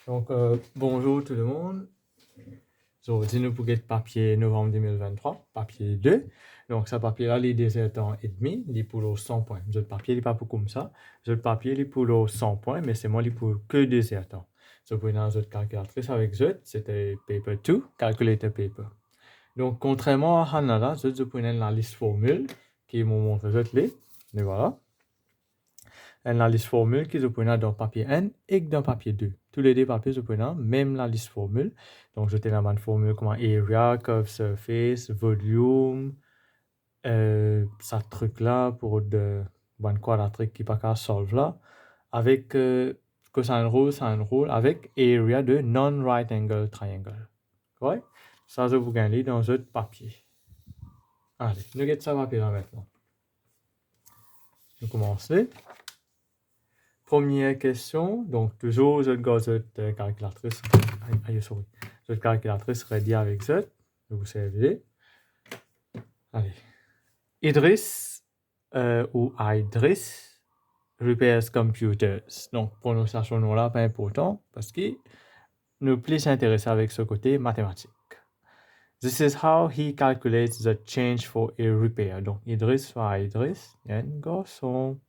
Donc, bonjour tout le monde. Aujourd'hui, nous pour papier novembre 2023, papier 2. Donc, ce papier-là, il est 17 ans et demi, il est pour le 100 points. Le papier, il n'est pas pour comme ça. Le papier, il est pour le 100 points, mais c'est moi, il est pour que 17 ans. Je prends une autre calculatrice avec Z, c'était paper 2, calculator paper. Donc, contrairement à Hannah, je prends la liste formule qui me montre Z, et voilà. La liste formule qui se prend dans papier 1 et dans papier 2. Tous les deux papiers se prennent même la liste formule. Donc, je la bonne formule comme area, curve surface, volume, ça truc-là pour de bonne quadratique qui pas qu'à solve là. Avec cosine rule, avec area de non-right angle triangle. Ouais? Ça, je vous gagne dans un papier. Allez, nous regardons ça papier là maintenant. Nous commençons. Première question, donc toujours je garde cette calculatrice. Sorry. Cette calculatrice ready avec ça. Vous savez. Allez. Idris ou Idris repairs computers. Donc, prononciation non là, pas important parce que nous plus intéressés avec ce côté mathématique. This is how he calculates the change for a repair. Donc, Idris ou Idris, un garçon.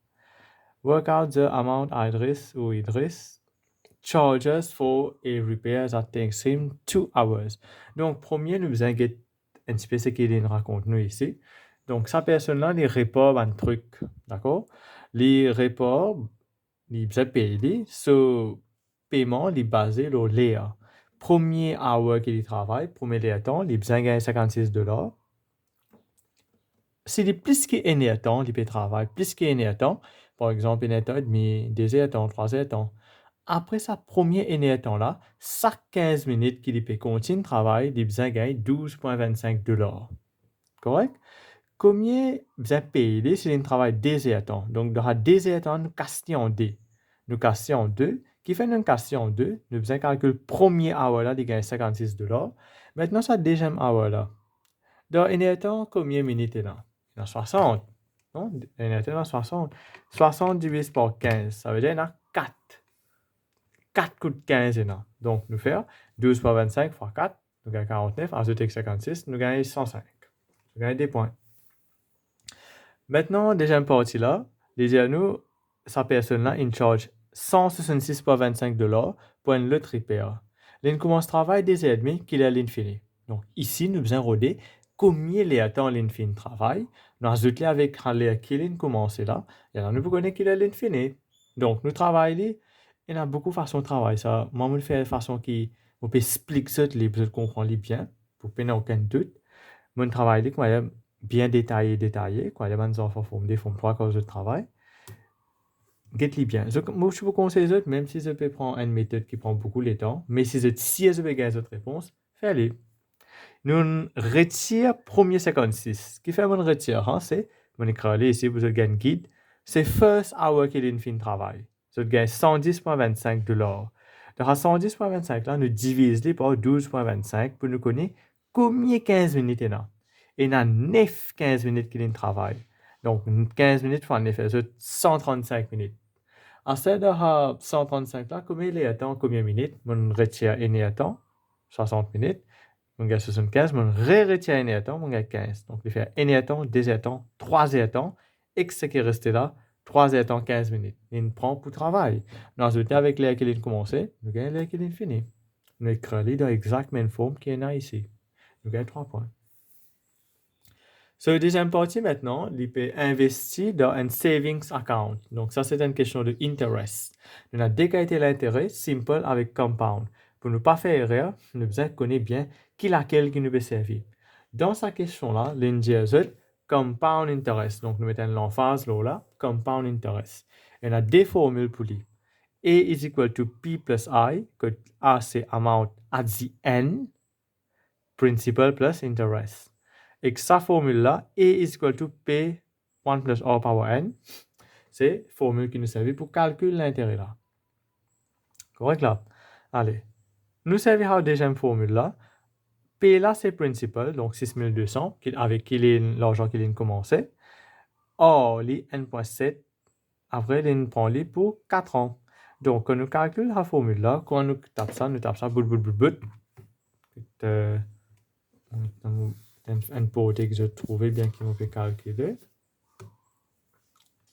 Work out the amount Idris charges for a repair that takes him 2 hours. Donc, premier, nous allons get un petit peu ce qu'il raconte nous ici. Donc, sa personne-là, il répare un truc, d'accord? Il répare, il besoin payer, ce paiement, il est basé sur l'heure. Premier hour qu'il travaille, premier temps, il besoin gagner $56. S'il est plus qu'un temps, il peut travailler plus qu'un temps, par exemple, 1 heure et demie, 2 heures temps, 3 heures temps. Après sa première année temps-là, chaque 15 minutes qu'il peut continuer de travailler, il besoin gagner $12,25. Correct? Combien besoin payer si il travaille 2 heures temps? Donc, dans 2 heures temps, nous cassons en 2. Nous cassons en 2. Qui fait une cassation en 2? Nous besoin calculer premier hour là, il gagne $56. Maintenant, sa deuxième hour là. Dans une heure temps, combien de minutes est là? Il y en a 60. Non? Une heure temps, 60. 60 divisé par 15, ça veut dire qu'il y en a 4. 4 coups de 15 là. Donc, nous faisons 12 fois 25 fois 4, nous gagnons 49, ajouter 56, nous gagnons 105. Nous gagnons des points. Maintenant, deuxième partie là, nous, sa personne là, il charge 166,25 $ pour une autre repair. L'une commence travail des heures et demie qu'il est à l'infini. Donc, ici, nous besoin roder combien les temps l'infini travail. Nous ajoutons avec les qu'il commence là, et là, nous connaissons qu'il est à l'infini. Donc, nous travaillons. Il y a beaucoup de façons de travailler ça. Moi, je le fais de façon qui on peut expliquer ça, les besoins comprendre bien, pour pas aucun doute. Mon travail, moi, bien détaillé, quoi. Les bonnes enfants font des formes 3 causes de travail. Get-les bien. Moi, je vous conseille ça, même si je peux prendre une méthode qui prend beaucoup de temps, mais si je peux gagner cette réponse, fais-le. Nous retire premier 56. Ce qui fait mon retire, hein, c'est, mon écran ici, vous avez un guide, c'est first hour qu'il est une fin de travail. Vous gagnez 110,25 $. Dans 110,25 là, nous divisons par 12,25 pour nous connaître combien 15 minutes il y a. Il y a 9 15 minutes qu'il y a de travail. Donc, 15 minutes fois 9, c'est 135 minutes. Ensuite de 135 là, combien il y a temps, combien de minutes? On retire il y a temps, 60 minutes. On gagne 75, on retire un temps, on gagne 15. Donc, il fait un temps, 2 temps, 3 temps, et ce qui est resté là, 3 temps, 15 minutes. Il prend pour travail. Dans ce temps, avec l'air qu'il a commencé, nous gagnons l'air qu'il a fini. Nous écrivons dans exactement la même forme qu'il y en a ici. Nous gagnons 3 points. Sur la deuxième partie maintenant, il peut investir dans un savings account. Donc, ça, c'est une question de interest. Nous avons décalé l'intérêt simple avec compound. Pour ne pas faire erreur, nous devons connaître bien qui laquelle qui nous peut servir. Dans sa question-là, l'indice compound interest. Donc, nous mettons l'emphase là, compound interest. Et on a deux formules pour lui. A is equal to P plus I, que A c'est amount at the end, principal plus interest. Et que sa formule-là, A is equal to P 1 plus R power N, c'est la formule qui nous sert pour calculer l'intérêt là. Correct là? Allez. Nous servons à la deuxième formule là. P là, c'est principal, donc 6200, avec l'argent qu'il a commencé. Or, les 1.7, après, il prend les pour 4 ans. Donc, quand nous calculons la formule là, quand nous tapons ça, bout. Un portée que je trouvais bien qu'il me fait calculer.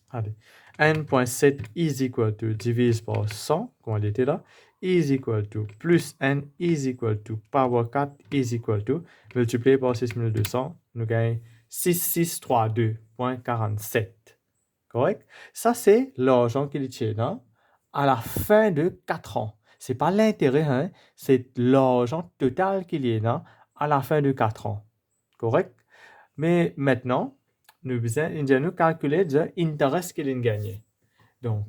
Allez, 1.7 is equal to divise par 100, comme elle était là, is equal to plus n is equal to power 4 is equal to, multiplié par 6200, nous gagnons 6632.47. Correct? Ça, c'est l'argent qu'il tient là, à la fin de 4 ans. Ce n'est pas l'intérêt, hein? C'est l'argent total qu'il y a là, à la fin de 4 ans. Correct? Mais maintenant, nous allons calculer l'intérêt qu'il a gagné. Donc,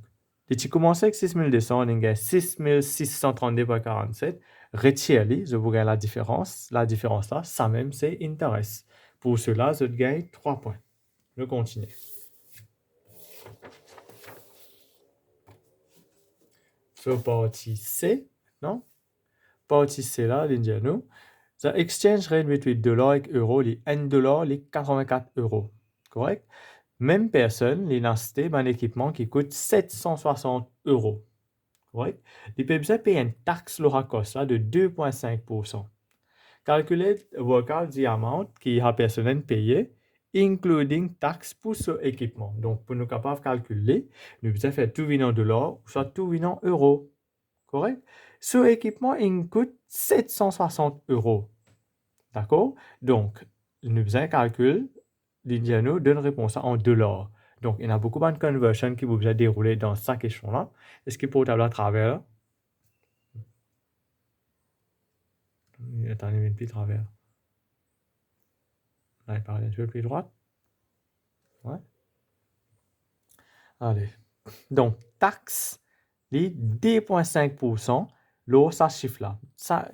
si tu commences avec 6200, on gagne 6632,47. Retire-les, je vous gagne la différence. La différence là, ça même, c'est intérêt. Pour cela, je gagne 3 points. Je continue. Sur partie C, non? Partie C là, l'indiano. The exchange rate between dollar et euro, les $1, les 84 €. Correct? Même personne, il a acheté un équipement qui coûte 760 €. Correct? Il peut payer une taxe Loracost là, de 2,5%. Calculez workout the amount qui a personne payé, including taxe pour ce équipement. Donc, pour nous capables de calculer, nous devons faire tout venant dollars, soit tout venant euros. Correct? Ce équipement, il coûte 760 €. D'accord? Donc, nous faisons un calcul, l'Indiano donne réponse en dollars. Donc, il y a beaucoup de conversions qui vous besoin dérouler dans cette question-là. Est-ce qu'il peut avoir à travers? Attendez, une petite travers. Là, il parle un peu plus droite. Ouais. Allez. Donc, taxe, les 2,5%, là, ça chiffre là. Ça,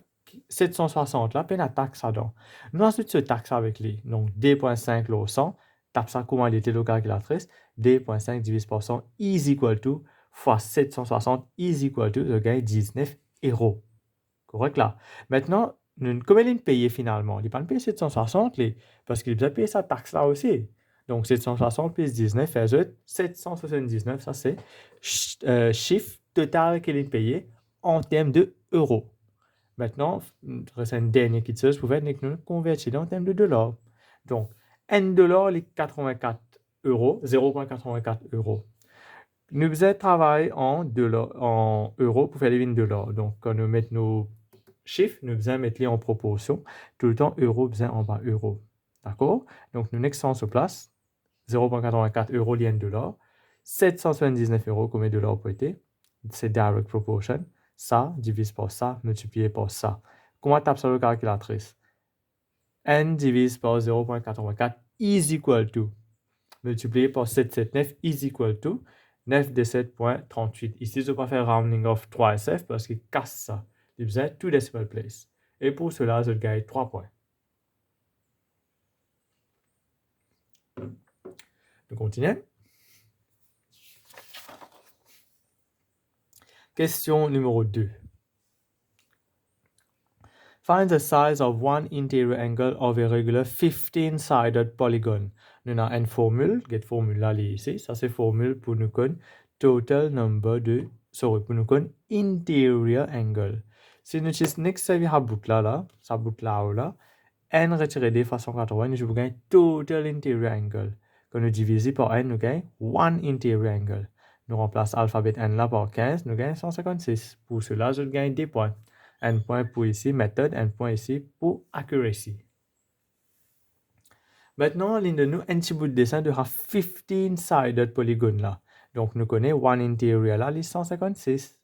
760 là, peine à taxe ça donc. Nous ensuite se taxe avec les. Donc 2,5 là 100, tape ça comment elle était la calculatrice. 2,5 divise par 100 is equal to fois 760 is equal to, je gagne 19 €. Correct là. Maintenant, comment il paye finalement? Il ne pas payer 760 les, parce qu'il doit payer sa taxe là aussi. Donc 760 plus 19 fait 779, ça c'est chiffre total qu'il est payé en termes de euros. Maintenant, c'est une dernière question, vous pouvez nous convertir en termes de dollars. Donc, $1, les 84 €, 0,84 €. Nous faisons travailler en euros pour faire les $. Donc, quand nous mettons nos chiffres, nous faisons mettre les en proportion. Tout le temps, euro besoin en bas euro. D'accord? Donc, nous mettons sur place. 0,84 € lien $. 779 € combien de dollars pour être? C'est direct proportion. Ça, divise par ça, multiplié par ça. Comment tape sur la calculatrice? N divise par 0,84 is equal to, multiplié par 779 is equal to 917,38. Ici, je ne vais pas faire rounding off 3SF parce qu'il casse ça. Il besoin tout decimal place. Et pour cela, je gagne 3 points. Nous continuons. Question numéro 2. Find the size of one interior angle of a regular 15-sided polygon. Nous avons une formule, cette formule-là ici, ça c'est formule pour nous connaître total number de, pour nous connaître interior angle. Si nous utilisons next bout là, ça bout là, n retiré de façon 80, nous gagnons total interior angle. Quand nous divisons par n, nous gagnons one interior angle. Nous remplaçons alphabet n là par 15, nous gagnons 156. Pour cela, je gagne 2 points. Un point pour ici, méthode, un point ici pour accuracy. Maintenant, l'un de nous, un petit bout de dessin de 15-sided polygone là. Donc, nous connaissons one interior là, les 156.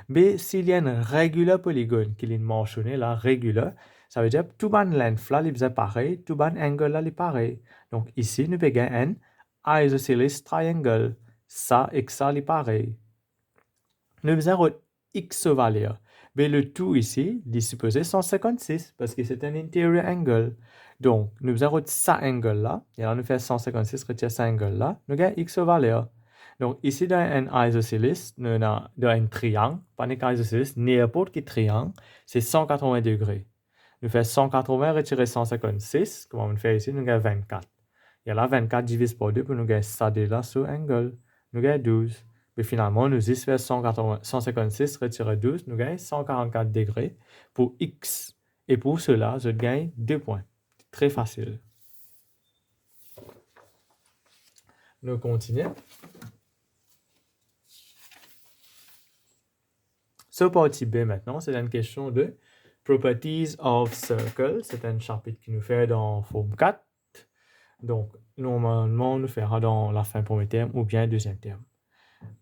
Mais s'il y a un regular polygone qui est mentionné là, regular, ça veut dire que tout ban length là, il est pareil, tout ban angle là, il est pareil. Donc, ici, nous avons un isosceles triangle. Ça et ça, il est pareil. Nous avons x valeur. Mais le tout ici, il est supposé 156 parce que c'est un interior angle. Donc, nous avons ça angle là. Et là, nous faisons 156, retire ça angle là. Nous avons x valeur. Donc, ici, dans un isosceles, nous avons dans un triangle, pas un isosceles, n'importe quel triangle, c'est 180 degrés. Nous faisons 180 retirer 156. Comment on fait ici? Nous avons 24. Et là, 24 divise par 2 pour nous gagner ça de là sur angle. Nous avons 12. Mais finalement, nous 10 faire 156 retirer 12, nous gagnons 144 degrés pour x. Et pour cela, je gagne 2 points. Très facile. Nous continuons. Ce partie B maintenant, c'est une question de Properties of Circle. C'est un chapitre qui nous fait dans Forme 4. Donc, normalement, nous fera dans la fin premier terme ou bien deuxième terme.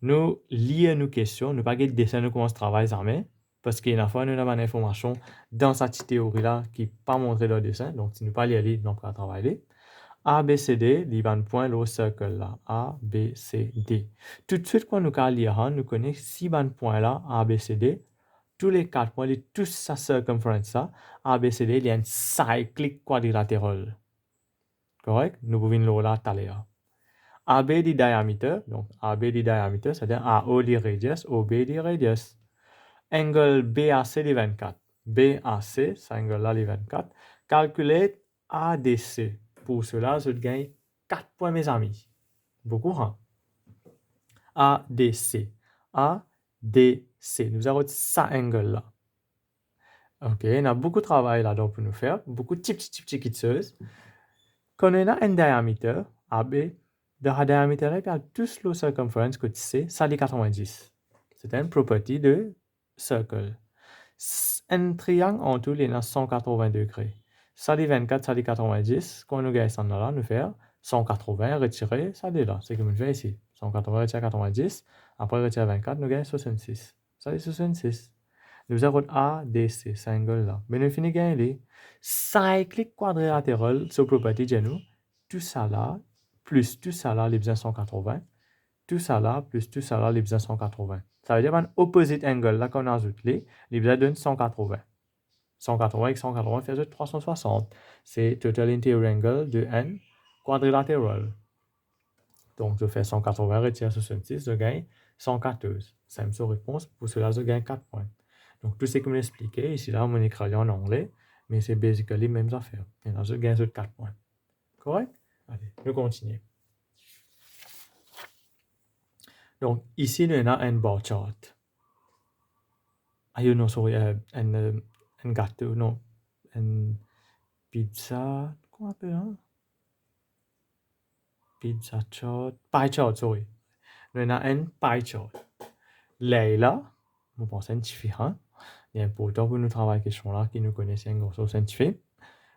Nous lions nos questions, nous pas de dessin, nous commençons à travailler jamais, parce qu'il y a une fois, nous avons une information dans cette théorie-là qui n'est pas montrée dans le dessin. Donc, si nous pas lire, nous pas travailler. A, B, C, D, il y a un point dans le cercle là. A, B, C, D. Tout de suite, quand nous lire, nous connaissons 6 points là, A, B, C, D. Tous les 4 points, tous sa circonférence là, A, B, C, D, il y a un cyclique quadrilatéral. Correct? Nous pouvons le là tout à l'heure. AB du diamètre, donc AB du diamètre, c'est-à-dire AO du radius, OB du radius. Angle BAC du 24. BAC, c'est angle là du 24. Calculez ADC. Pour cela, je gagne 4 points, mes amis. Beaucoup, hein? ADC. ADC. Nous avons ça angle là. Ok, on a beaucoup de travail là-dedans pour nous faire. Beaucoup de petites choses. Quand on a un diamètre, AB, le diamètre égale tous le circonférence que tu sais, ça dit 90. C'est une propriété de cercle. Un triangle en tout, il a 180 degrés. Ça dit 24, ça dit 90. Quand nous gagnons ça là, nous faisons 180 retirer, ça dit là. C'est comme je fais ici. 180 retirer 90. Après retirer 24, nous gagnons 66. Ça dit 66. Nous avons A, D, C, cet angle-là. Mais nous finissons gagner cyclique quadrilatéral sur propriété de nous. Tout ça là, plus tout ça là, les besoins 180. Tout ça là, plus tout ça là, les besoins 180. Ça veut dire qu'un opposite angle là qu'on ajoute les besoins donnent 180. 180 avec 180 fait 360. C'est total interior angle de n quadrilatéral. Donc, je fais 180 retire 66, je gagne 114. C'est une réponse. Pour cela, je gagne 4 points. Donc, tout ce que je expliqué, ici, là, mon écrit en anglais, mais c'est basically les mêmes affaires. Et là, je gagne 4 points. Correct? Allez, nous continuons. Donc, ici, nous avons un bar chart. Ah, non, sorry, un gâteau, non, une pizza, comment on appelle ça? Pizza chart, pie chart, sorry. Nous avons un pie chart. Là, vous pensez différent. Il est important pour nous travailler question là qui nous connaissent un gros scientifique.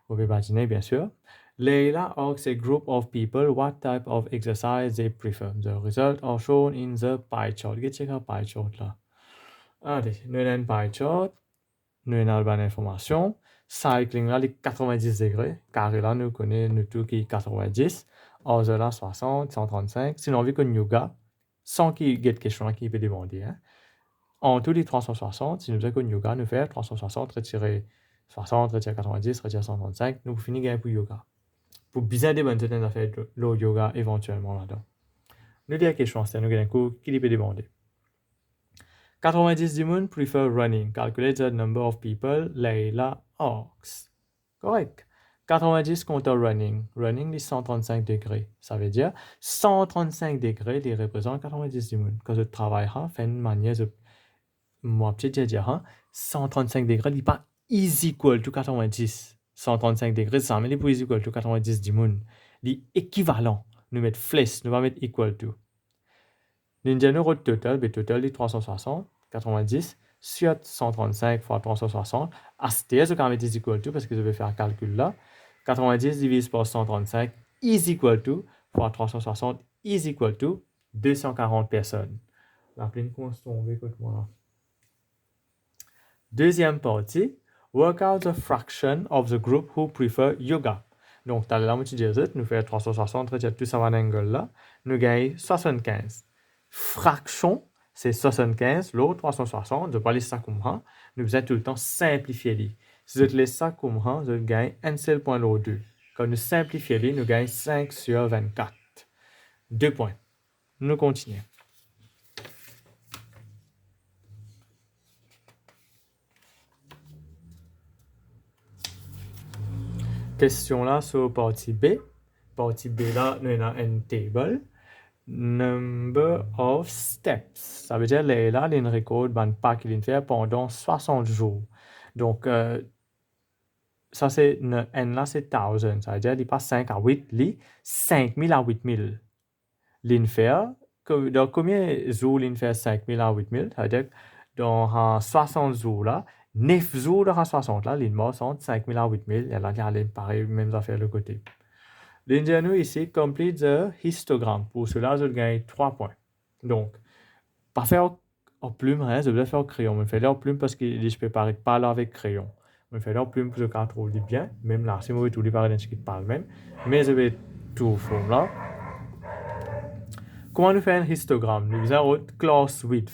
Vous pouvez imaginer, bien sûr. Leila asks a group of people what type of exercise they prefer. The results are shown in the pie chart. Get check out pie chart là. Allez, nous avons un pie chart. Nous avons une information. Cycling là, les 90 degrés. Carré là, nous connaissons tout qui est 90. Ose là, 60, 135. Sinon, on veut que yoga, sans qu'il y ait question là qui peut demander. Hein. En tout, les 360, si nous faisons que yoga, nous faisons 360, retirer 60, retirer 90, retirer 135, nous finissons gagner pour yoga. Pour bien démontrer que nous avons fait le yoga éventuellement là-dedans. Nous disons question, c'est nous gagnons un coup qui peut demander. 90 demons prefer running. Calculate the number of people Leila asks. Correct. 90 compte running. Running, les 135 degrés. Ça veut dire 135 degrés, les représente 90 demons. Quand je travaille, fait une manière de moi, peut-être dire, 135 degrés, il n'est pas is equal to 90. 135 degrés, ça mais il n'est pas is equal to 90 du monde. Il est équivalent. Nous mettons flèche, nous va mettre equal to. L'ingénieur total, le total est 360, 90, sur 135 fois 360. À ce stade, je vais mettre is equal to parce que je vais faire un calcul là. 90 divisé par 135 is equal to fois 360 is equal to 240 personnes. La pleine constante, écoute-moi là. Deuxième partie, work out the fraction of the group who prefer yoga. Donc, dans la moitié des autres, nous faisons 360, retirer tout ça à l'angle là, nous gagnons 75. Fraction, c'est 75, l'autre 360, je ne vais pas laisser ça comme ça, nous faisons tout le temps simplifier. Si je laisse ça comme ça, je gagne un seul point l'autre 2. Quand nous simplifions, nous gagnons 5 sur 24. 2 points. Nous continuons. Question là sur partie B. Partie B là, nous avons une table. number of steps. Ça veut dire là, il record un pas qu'il fait pendant 60 jours. Donc, ça c'est n là c'est 1000. Ça veut dire il passe 5 à 8, 5000 à 8000. L'INFER, dans combien de jours l'INFER 5000 à 8000? Ça veut dire dans 60 jours là, 9 jours dans 60 là, l'INMA sont 5000 à 8000. Et là, il y a les pareil, mêmes affaires de côté. L'ingénieur ici complete the histogram. Pour cela, je gagne 3 points. Donc, pas faire en plume, hein, je vais faire au crayon. Je fais en plume parce que je peux pas là avec crayon. Je fais en plume pour que je trouve bien. Même là, si je vais tout parler qui parle même. Mais je vais tout faire là. Comment nous faire un histogramme? Nous avons class width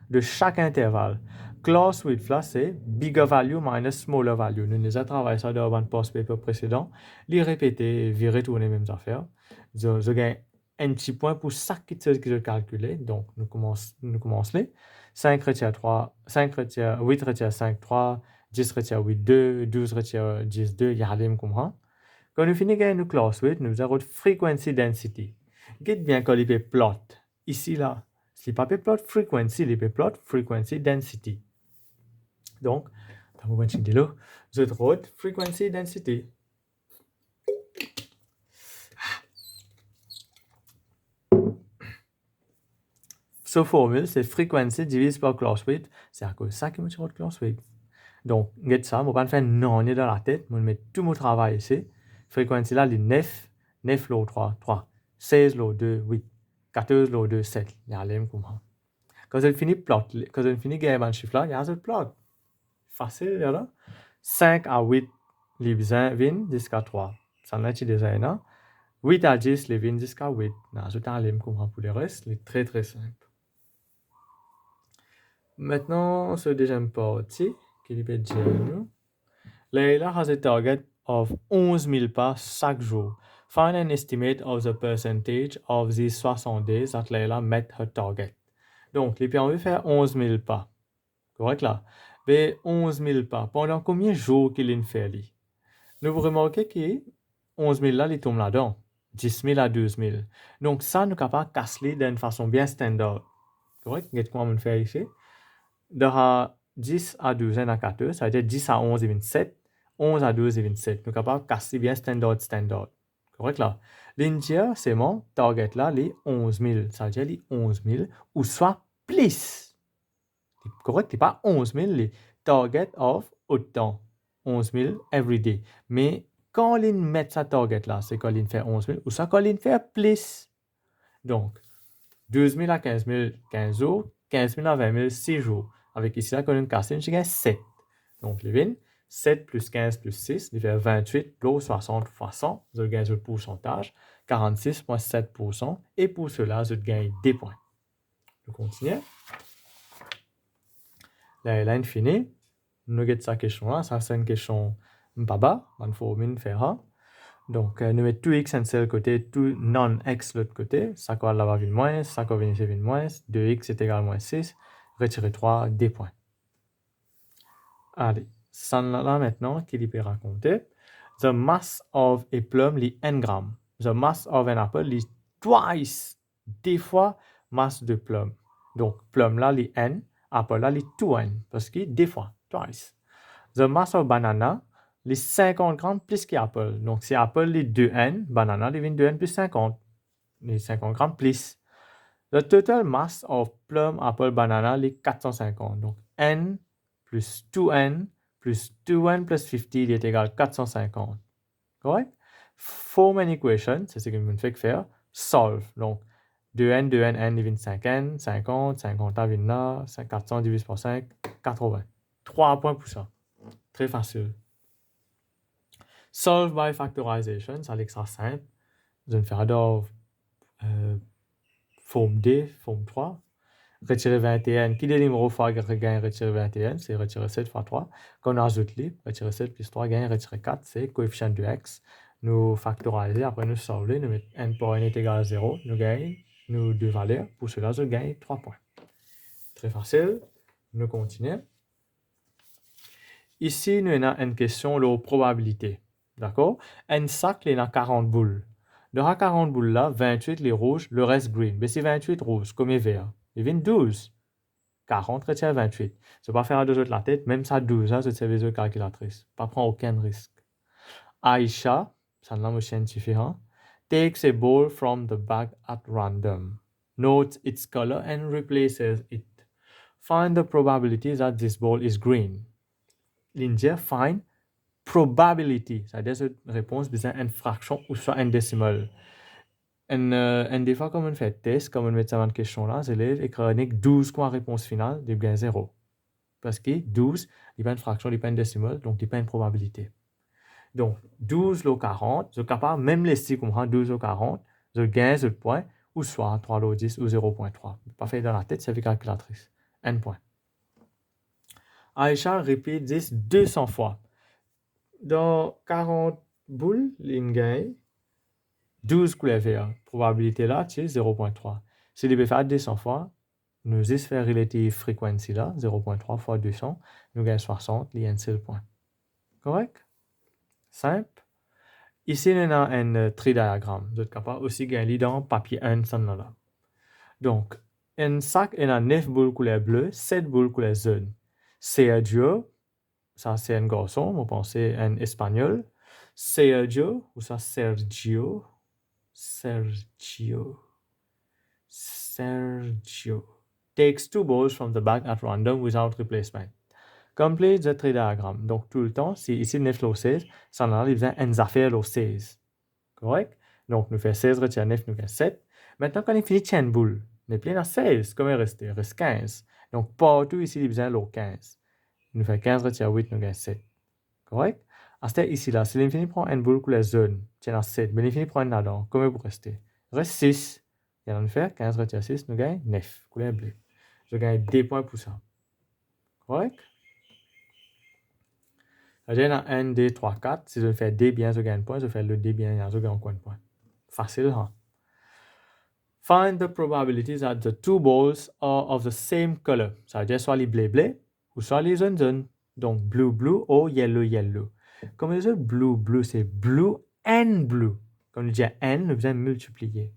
de chaque intervalle. Class width là, c'est bigger value minus smaller value. Nous avons travaillé ça dans un post paper précédent. Les répéter, virer tourner les mêmes affaires. Je gagne un petit point pour chaque chose que je calculé. Donc, nous commençons les. 5 retire 3, 5 retire 8 retire 5, 3, 10 retire 8, 2, 12 retire 10, 2, il y a rien comprendre. Quand nous finissons nous class width, nous avons frequency density. Get bien quand il peut plot. Ici, là, si pas peut plot frequency, il peut plot frequency density. Donc, dans mon petit là, je trouve frequency density. Ce formule, c'est frequency divisé par class width. C'est à cause de ça que je trouve class width. Donc, get ça, je ne vais pas faire non dans la tête. Je vais mettre tout mon travail ici. Frequency là, il 9, 9 l'eau 3, 3, 16 l'eau 2, 8, 14 l'eau 2, 7. Il y a l'aime comme ça. Quand je finis plot, quand je finis gagner un chiffre là, il y a un plot. Facile, là. 5 à 8, les besoins viennent jusqu'à 3. Ça n'a pas déjà, non? 8 à 10, les viennent jusqu'à 8. Je t'en comprendre pour le reste, c'est très très simple. Maintenant, ce deuxième partie, qui est dire nous. Leila has a target of 11 000 pas chaque jour. Find an estimate of the percentage of these 60 days that Leila met her target. Donc, les on veut faire 11 000 pas. Correct là? Mais 11 000 pas. Pendant combien de jours qu'il fait lui? Nous remarquez que 11 000 là, il tombe là-dedans. 10 000 à 12 000. Donc, ça, nous sommes capables de casser d'une façon bien standard. Correct? Qu'est-ce qu'on va faire ici? De 10 à 12 à 14, ça veut dire 10 à 11 et 27. 11 à 12 et 27. Nous sommes capables de casser bien standard. Correct là? L'India, c'est mon target là, les 11 000. Ça veut dire les 11 000 ou soit plus. Correct, c'est pas 11 000, les target of autant. 11 000 every day. Mais quand il met sa target là, c'est quand il fait 11 000 ou ça quand il fait plus. Donc, 12 000 à 15 000, 15 jours, 15 000 à 20 000, 6 jours. Avec ici, là, quand on casse, je gagne 7. Donc, le vin, 7 plus 15 plus 6, il fait 28 plus 60 fois 100. Je gagne le pourcentage, 46,7%. Et pour cela, je gagne des points. Je continue. La line finie. Nous avons cette question-là. Ça, c'est une question pas bas. Il faut faire. Donc, nous mettons tout x en seul côté, tout non-x l'autre côté. Ça va là-bas vient moins, ça va venir ici moins. 2x est égal à moins 6. Retirer 3, des points. Allez, ça là maintenant, qu'il peut raconter. The mass of a plum is n grammes. The mass of an apple is twice, des fois, masse de plum. Donc, plum là, les n, apple là, les 2n, parce que des fois, twice. The mass of banana, les 50 grammes plus qu'apple. Donc, si apple, les 2n, banana, les 2n plus 50. Les 50 grammes plus. The total mass of plum, apple, banana, les 450. Donc, n plus 2n plus 2n plus 50 il est égal à 450. Correct? Form an equation, c'est ce que je me fais faire. Solve. Donc, 2n, 2n, n devient 5n, 50, 50 devient là, 400 divisé par 5, 80. 3 points pour ça. Très facile. Solve by factorization, ça l'extra simple. Je vais faire d'abord forme D, forme 3. Retirer 21, qui est le numéro fois gagne retirer 21, c'est retirer 7 fois 3. Quand on ajoute les, retirer 7 plus 3 gagne retirer 4, c'est coefficient de x. Nous factoriser, après nous solver, nous mettons n pour n est égal à 0, nous gagnons nous deux valeurs. Pour cela, je gagne 3 points. Très facile. Nous continuons. Ici, nous avons une question de probabilité. D'accord? Un sac, il a 40 boules. Dans 40 boules là, 28 les rouges, le reste green. Mais c'est 28 rouges, comme les verts. Il vient 12. 40 retient 28. Je ne vais pas faire à deux autres la tête, même ça 12, hein, je servis de calculatrice. Pas prendre aucun risque. Aisha, c'est un nom différent, takes a ball from the bag at random, notes its color and replaces it. Find the probability that this ball is green. L'Indien find probability, c'est-à-dire cette réponse besoin une fraction ou soit un décimal. Et des fois, comme on fait test, comme on met ça dans question là, les élèves écrivent 12 comme réponse finale, ils gagnent 0. Parce que 12, il n'y a pas une fraction, il n'y a pas une décimale, donc il n'y a pas une probabilité. Donc, 12 au 40, je suis capable, même les 6 comme 12 au 40, je gagne ce point, ou soit 3 au 10 ou 0.3. Pas fait dans la tête, c'est avec calculatrice. Un point. Aïcha répète 10 200 fois. Dans 40 boules, il gagne 12 couleurs vertes. Probabilité là, c'est 0.3. Si il peut faire 200 fois, nous sphère relative frequency là, 0.3 fois 200, nous gagnons 60, il y a un seul point. Correct? Simple. Ici, on a un tridiagramme. Vous êtes capable aussi de gagner dans papier 1, ça là. Donc, un sac, on a 9 boules couleur bleue, 7 boules couleur jaune. Sergio, ça c'est un garçon, vous pensez un espagnol. Sergio, ou ça Sergio. Sergio. Takes 2 balls from the bag at random without replacement. Complete the tridiagramme. Donc, tout le temps, si ici 9 au 16, ça en arrive à une affaire au 16. Correct? Donc, nous fait 16 retient 9, nous fait 7. Maintenant, quand on finit de une boule, on est plein à 16. Comment il reste? Il reste 15. Donc, partout ici, il y a 15. Nous fait 15 retient 8, nous gagnons 7. Correct? À ce ici, là, si l'infini prend une boule couleur jaune, tiens à 7, mais l'infini prend une là-dedans, comment vous restez? Il reste 6. Il y en a faire 15 retient 6, nous gagnons 9, couleur bleue. Je gagne 2 points pour ça. Correct? J'ai un 1, 2, 3, 4. Si je fais D bien, je gagne un point. Je fais le D bien, je gagne un point. Facile, hein? Find the probability that the two balls are of the same color. Ça veut dire soit les blé ou soit les jaunes. Donc, blue, blue ou yellow, yellow. Comme les autres, blue, blue, c'est blue and blue. Comme je dis N, nous allons multiplier.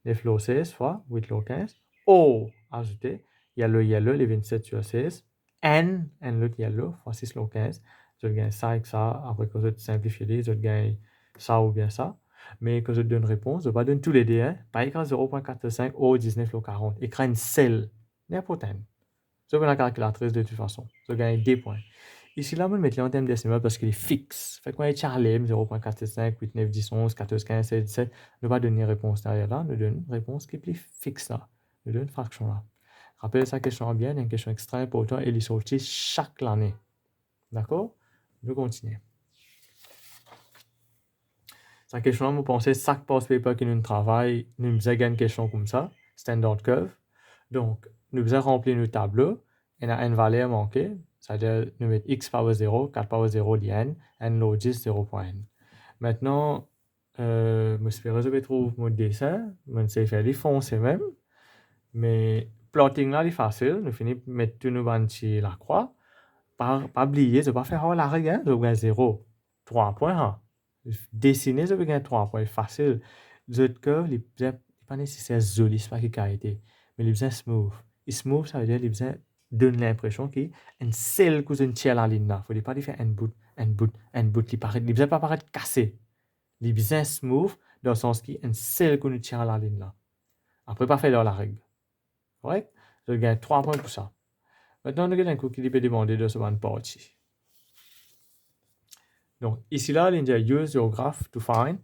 Les flots 16 fois 8 flots 15. O, ajouter. Yellow, yellow, les 27 sur 16. N, l'autre yellow, fois 6 flots 15. Je gagne ça avec ça. Après que je simplifie, je gagne ça ou bien ça. Mais que je donne réponse, je ne vais pas donner tous les dés. Hein? Par exemple, 0.45 au 19 au 40. Écran une celle. N'importe quoi. Je vais la calculatrice de toute façon. Je gagne 2 points. Ici, là, je vais mettre en termes décimaux parce qu'il est fixe. Fait qu'on est Charlie, 0.45, 8, 9, 10, 11, 14, 15, 16, 17. Ne pas donner réponse derrière là. Nous donne une réponse qui est plus fixe là. Nous donne une fraction là. Rappelez ça question bien, une question extrêmement importante et elle est sortie chaque année. D'accord? Je continue. Cette question-là, vous pensez, chaque post paper qui nous travaille, nous faisons une question comme ça, standard curve. Donc, nous faisons remplir nos tableaux, et on a une valeur manquée, c'est-à-dire nous mettons x power 0, 4 power 0 n, n logis 0.n. Maintenant, j'espère que je vais trouver mon dessin, je ne sais faire les foncés même, mais plotting là, c'est facile, nous finissons par mettre tous nos bandes sur la croix. Pas oublier, je ne vais pas faire la règle, je vais 0, 3 points. Hein. Dessiner, je vais gagner 3 points. Facile. Le curve, il n'est pas nécessaire joli, c'est pas qu'il a été, mais il est bien smooth. Et smooth, ça veut dire qu'il donne l'impression qu'il y a une seule cousin tire la ligne là. Il ne faut pas faire un bout. Il ne doit pas paraître cassé. Il est bien smooth dans le sens qu'il y a une seule cousin tire la ligne là. Après, pas faire la règle. Correct? Je gagne 3 points pour ça. Maintenant, nous avons un coup qui peut demander de ce one party. Donc, ici, là, il dit use your graph to find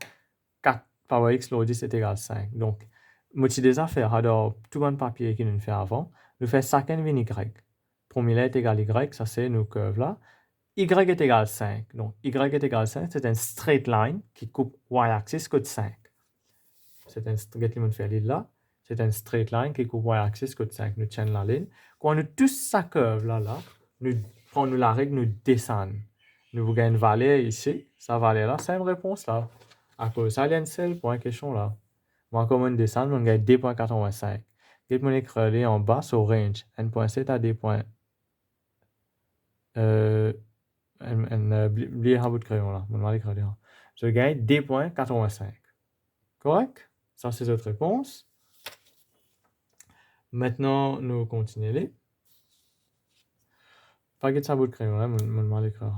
4 power x log 10 est égal à 5. Donc, moitié des affaires, alors, tout le papier qui nous fait avant, nous fait chacun vin y. Premier est égal à y, ça c'est nos curves là. Y est égal à 5. Donc, y est égal à 5, c'est une straight line qui coupe y-axis côté 5. C'est un straight line fait là. C'est une straight line qui coupe y-axis côté 5. Nous tiens la ligne. Quand nous tous sa curve là, nous prenons la règle, nous descendons. Nous vous gagnons une valeur ici. Ça valeur là, c'est une réponse là. À cause ça, il y a une seule point question là. Moi, comme on descend, on gagne 2.85. Quand on écrit en bas, sur range, 1.7 à 2. Oubliez un bout de crayon là. Je gagne 2.85. Correct? Ça, c'est notre réponse. Maintenant, nous continuons. Pas que ça bout de crayon, hein, mon mal écrire.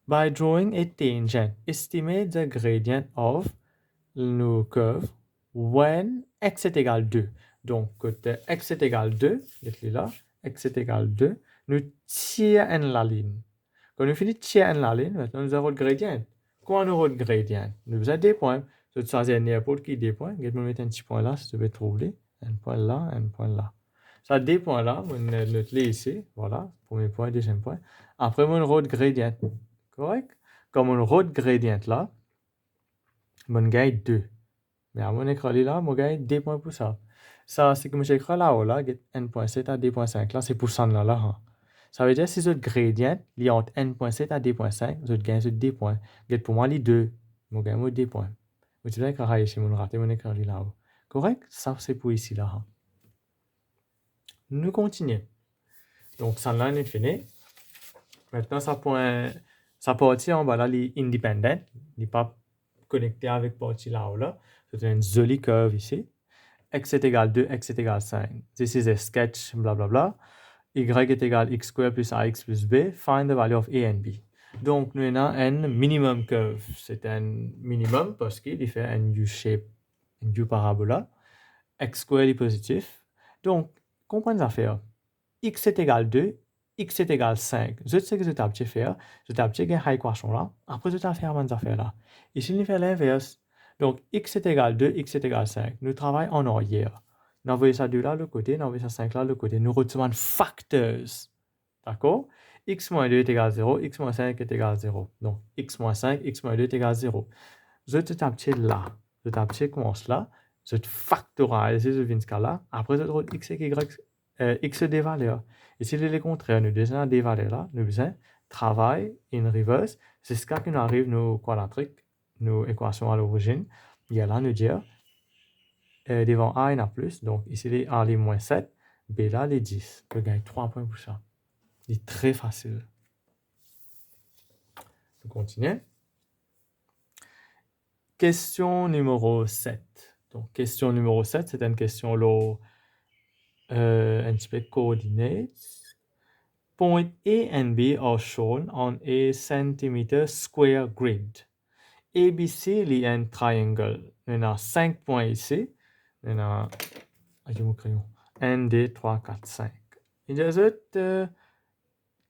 By drawing a tangent, estimate the gradient of nos curves when x est égal 2. Donc, côté x est égal 2, là, x est égal 2, nous tirons la ligne. Quand nous finissons de tirer la ligne, maintenant nous avons le gradient. Quand nous avons le gradient, nous avons des points. Je vais choisir n'importe qui des points. Je vais mettre un petit point là, si tu veux trouver. Un point là, un point là. Ça, des points là, on note les ici. Voilà, premier point, deuxième point. Après, on a le gradient. Correct? Comme on a le gradient là, on gagne 2. Mais à mon écran là, on gagne 2 points pour ça. Ça, c'est comme j'écris là-haut, là, 1.7 à 2.5. Là, c'est pour ça là, là. Ça veut dire si ce gradient est entre n.7 à 2.5, je gagne 2 points. Pour moi, les 2, je gagne 2 points. Vous savez que je vais rater mon écran là-haut. Correct? Ça, c'est pour ici, là. Nous continuons. Donc, ça là est fini. Maintenant, ça partie en bas là, les independent. Il n'est pas connecté avec partie là-haut, là. C'est une jolie curve ici. X est égal 2, x est égal 5. This is a sketch, blablabla. Y est égal x square plus ax plus b. Find the value of a and b. Donc, nous avons un minimum curve. C'est un minimum parce qu'il fait un U-shape, un U-parabola. X square est positif. Donc, comprenez l'affaire. X est égal 2, x est égal 5. Je sais que je t'ai appris à faire. Je t'ai appris à faire l'équation là. Après, je t'ai fait mes affaires là. Ici, nous faisons l'inverse. Donc, x est égal 2, x est égal 5. Nous travaillons en arrière. Nous envoyons ça 2 là, le côté, nous envoyons ça 5 là, le côté. Nous retrouvons facteurs. D'accord? X moins 2 est égal à 0, x moins 5 est égal à 0. Donc, x moins 5, x moins 2 est égal à 0. Je te tape là. Je tape commence là. Je te factorise, je viens ce là. Après, je trouve x et y, x des valeurs. Et si les contraires, nous dessinons des valeurs là, nous faisons travail in reverse. C'est ce qui nous arrive, nos quadratiques, nos équations à l'origine. Il y a là, nous dire, devant a, il y en a plus. Donc, ici, les a, les moins 7. B, là, les 10. Je gagne 3 points pour ça. C'est très facile. On continue. Question numéro 7. Donc, question numéro 7, c'est une question là, un petit peu coordinates. Point A and B are shown on a centimeter square grid. ABC est un triangle. On a 5 points ici. On a, mon crayon. 1, 2, 3, 4, 5. Et je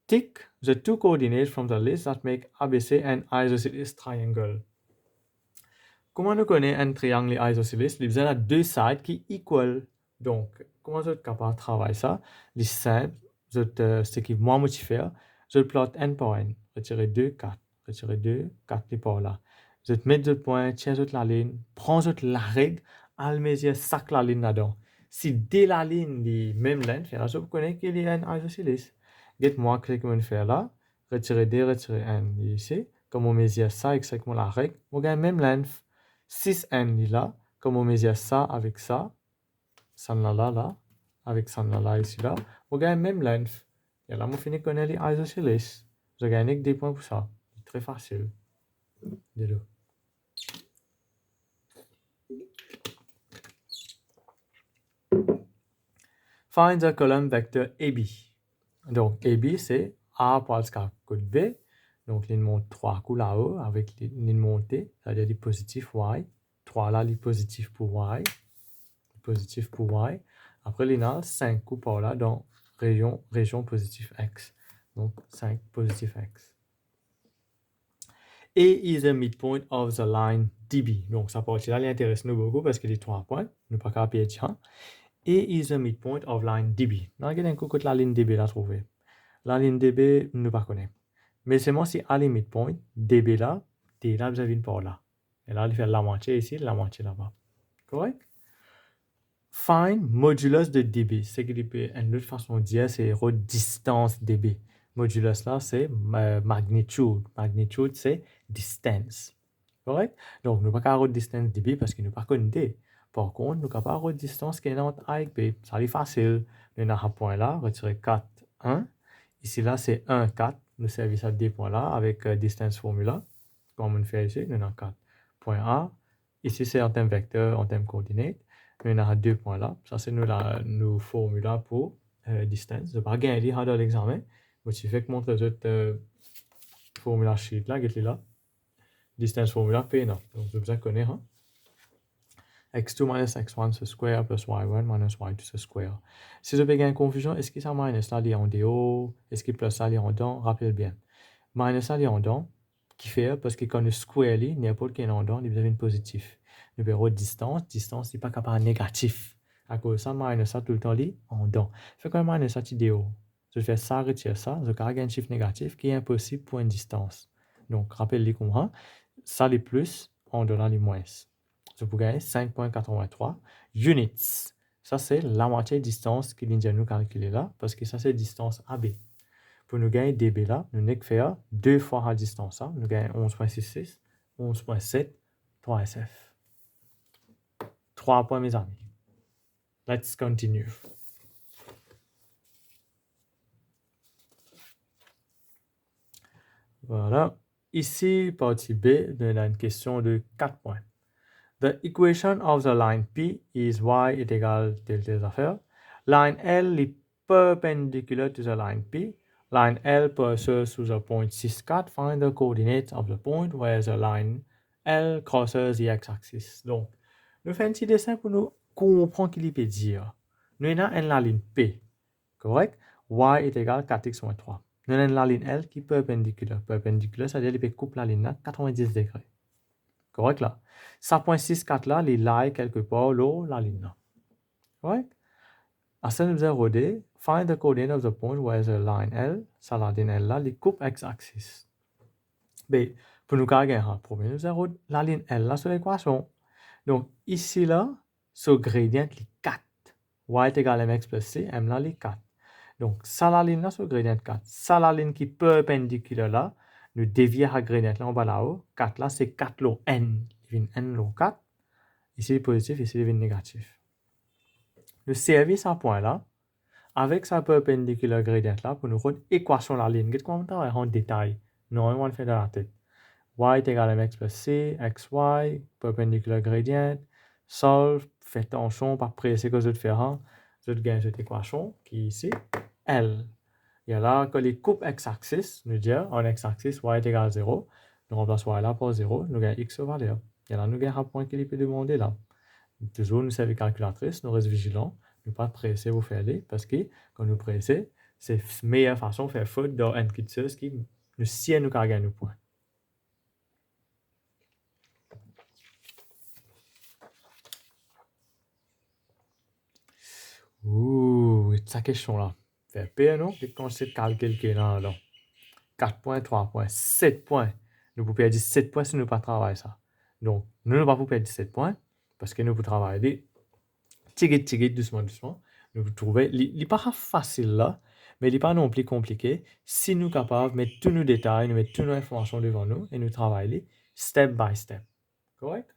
tick the two coordinates from the list that make ABC an isosceles triangle. Comment nous connaissons un triangle isosceles? Il y a deux sides qui équal. Donc, comment je suis capable de travailler ça? Les simples, ce qui moi motive faire, je plot n par n. Retirer 2, 4. Retirer 2, 4 les par là. Je te mets deux points, tiens la ligne, prends la règle, almésia sac la ligne là-dedans. Si dès la ligne, les mêmes lignes, je connais qu'il y a un isosceles. Get-moi, clique on faire là, retirer 2, retirer n ici. Comme on mesure ça, exactement la règle, on gagne même length. 6n là, comme on mesure ça avec ça, ça là, avec ça là, ici là, on gagne même length. Et là, on finit qu'on a les isosceles. Je gagne des points pour ça. C'est très facile. Désolé. Find the column vector AB. Donc, AB, c'est A pour le code B. Donc, ligne monte 3 coups là-haut avec ligne montée, c'est-à-dire les positifs Y. 3 là, les positifs pour Y. Positif pour Y. Après, ligne A, 5 coups par là dans région positif X. Donc, 5 positif X. A is the midpoint of the line DB. Donc, ça partie là, il intéresse nous beaucoup parce qu'il y a 3 points. Nous pas qu'à payer A is the midpoint of line DB. Là, il y a un coup que la ligne DB là trouvé. La ligne DB, nous pas connaît. Mais c'est moi si à la midpoint, DB là, D là, vous avez une par là. Et là, il fait la moitié ici, la moitié là-bas. Correct? Find modulus de dB. C'est une autre façon de dire, c'est distance dB. Modulus là, c'est magnitude. Magnitude, c'est distance. Correct? Donc, nous ne pouvons pas distance dB parce que nous ne pouvons pas connaître. Par contre, nous ne pouvons pas distance qui est entre A et B. Ça est facile. Nous avons un point là, retirer 4, 1. Ici là, c'est 1, 4. Nous servons à des points là avec distance formula. Comme on fait ici, nous avons 4. point A. Ici, c'est en termes vecteurs, en termes coordinates. Nous avons 2 points là. Ça, c'est nos formulas pour distance. Je ne vais pas gagner dans l'examen. Mais tu fais que montrer les autres formulas sheet là, là. Distance formula P, non. Donc, je besoin de connaître. Hein? x2 minus x1 ce square plus y1 minus y2 ce square. Si je fais une confusion, est-ce que ça minus là, il est en dehors? Est-ce que plus là, il est en dedans? Rappelez bien. Minus là, il est en dedans. Qui fait parce que quand nous square, n'importe qui est en dedans, il devient positif. Nous verrons distance. Distance, n'est pas capable de négatif. À cause de ça, minus ça, tout le temps, il est en dedans. Fait quand minus ça, il est dehors. Je fais ça, retire ça. Je cargue un chiffre négatif qui est impossible pour une distance. Donc, rappelez-les comment. Ça, les plus, en donnant les moins. Je vous gagne 5,83 units. Ça, c'est la moitié de distance qu'il vient de nous calculer là, parce que ça, c'est distance AB. Pour nous gagner dB là, nous n'avons que faire 2 fois la distance là. Nous gagnons 11,66, 11,7, 3 SF. 3 points, mes amis. Let's continue. Voilà. Ici, partie B, nous avons une question de 4 points. The equation of the line P is y est égal telle telle affaire. Line L est perpendicular to the line P. Line L passes through the point 6,4. Find the coordinates of the point where the line L crosses the x-axis. Donc, nous faisons un petit dessin pour nous comprendre ce qu'il peut dire. Nous avons la ligne P, correct? Y est égal à 4x moins 3. Nous avons la ligne L qui est perpendiculaire. Perpendiculaire, c'est-à-dire qu'il peut couper la ligne à 90 degrés. Correct là? Ça point 6,4 là, il lie quelque part là, la ligne là. Correct? À ce nous avons rodé, find the coordinate of the point where the line L, ça la ligne L là, il coupe x-axis. Mais pour nous gagner un problème, nous avons la ligne L là sur l'équation. Donc ici là, ce gradient est 4. Y est égal à mx plus c, m là est 4. Donc ça la ligne là sur gradient 4. Ça la ligne qui est perpendiculaire là, nous dévions à gradient là en bas là-haut. 4 là, c'est 4 lo n. Il vient n lo 4. Ici, il est positif, ici, il vient négatif. Nous servons à point là, avec sa perpendiculaire gradient là, pour nous rendre l'équation de la ligne. Qu'est-ce qu'on va en détail? Non, on va faire dans la tête. Y est égal à mx plus c, xy, perpendiculaire gradient, solve, faites attention, pas presser que je vais faire. Je vais gagner cette équation qui est ici, L. Il y a là que les coupes x-axis, nous dire en x-axis, y est égal à 0. Nous remplaçons y là par 0, nous gagnons x over valeur. Il y a là, nous gagnons un point qu'il peut demander là. Toujours, nous savons calculatrice, nous restons vigilants, nous pas presser vous faire aller, parce que quand nous presser, c'est la meilleure façon de faire faute dans un kit qui nous sien nous gagner nos points. Ouh, c'est sa question là. Faire P, non? Dès qu'on sait calculer là, 4 points, 3 points, 7 points. Nous pouvons perdre 7 points si nous ne pas travailler ça. Donc, nous ne pouvons pas perdre 7 points parce que nous pouvons travailler tigit, doucement. Nous pouvons trouver, il n'est pas facile là, mais il n'est pas non plus compliqué. Si nous sommes capables de mettre tous nos détails, nous mettre toutes nos informations devant nous et nous travailler step by step. Correct?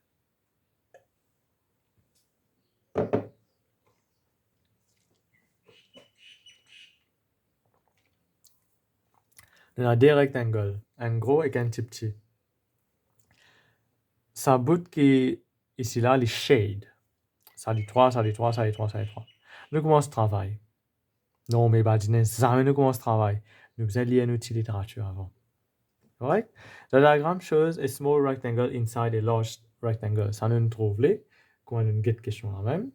Nous avons deux rectangles, un gros et un petit. Ça bout qui ici là, les shades. Ça dit 3, ça dit 3, ça dit 3, ça dit 3. Nous commençons le travail. Non, mais imaginez, jamais nous commençons le travail. Nous devons lire un outil littérature avant. Correct? The diagram shows a small rectangle inside a large rectangle. Ça nous trouve là, quand on a une question là même.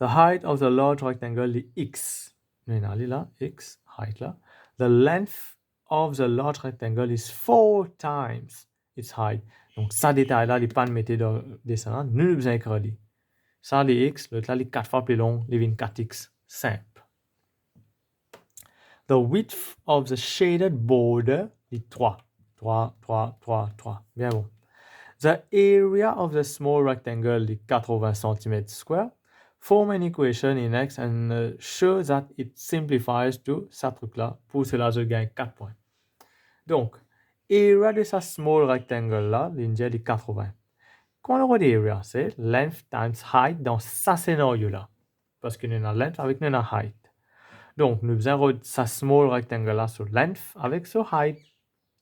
The height of the large rectangle is x. Nous avons là, x, height là. The length of the large rectangle is 4 times its height. Donc, ça détail là, il n'est pas de mettre dans le dessin. Nous devons écrire. Ça, les x, l'autre là, les 4 fois plus long, les 4x, simple. The width of the shaded border is 3. 3. Bien bon. The area of the small rectangle is 80 cm square. Form an equation in x and show that it simplifies to ça truc là. Pour cela, je gagne 4 points. Donc, area de ce small rectangle là, l'indienne est 80. Quand on dit area, c'est length times height dans ce scénario-là. Parce que nous avons length avec nous avons height. Donc, nous avons ce small rectangle-là sur length avec ce height.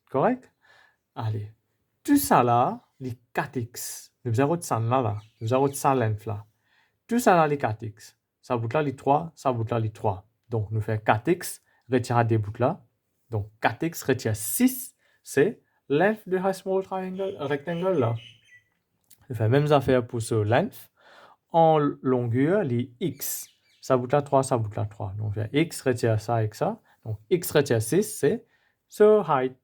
Correct? Allez. Tout ça là, les 4x. Nous avons ça là. Nous avons ça length là. Tout ça là, les 4x. Ça bout là, les 3, ça bout là, les 3. Donc, nous faisons 4x, retire des bouts là. Donc, 4x retire 6, c'est length de high small triangle, rectangle là. Nous faisons même affaire pour ce length. En longueur, les x. Ça bout là 3, ça bout là 3. Donc, x retire ça avec ça. Donc, x retire 6, c'est ce height.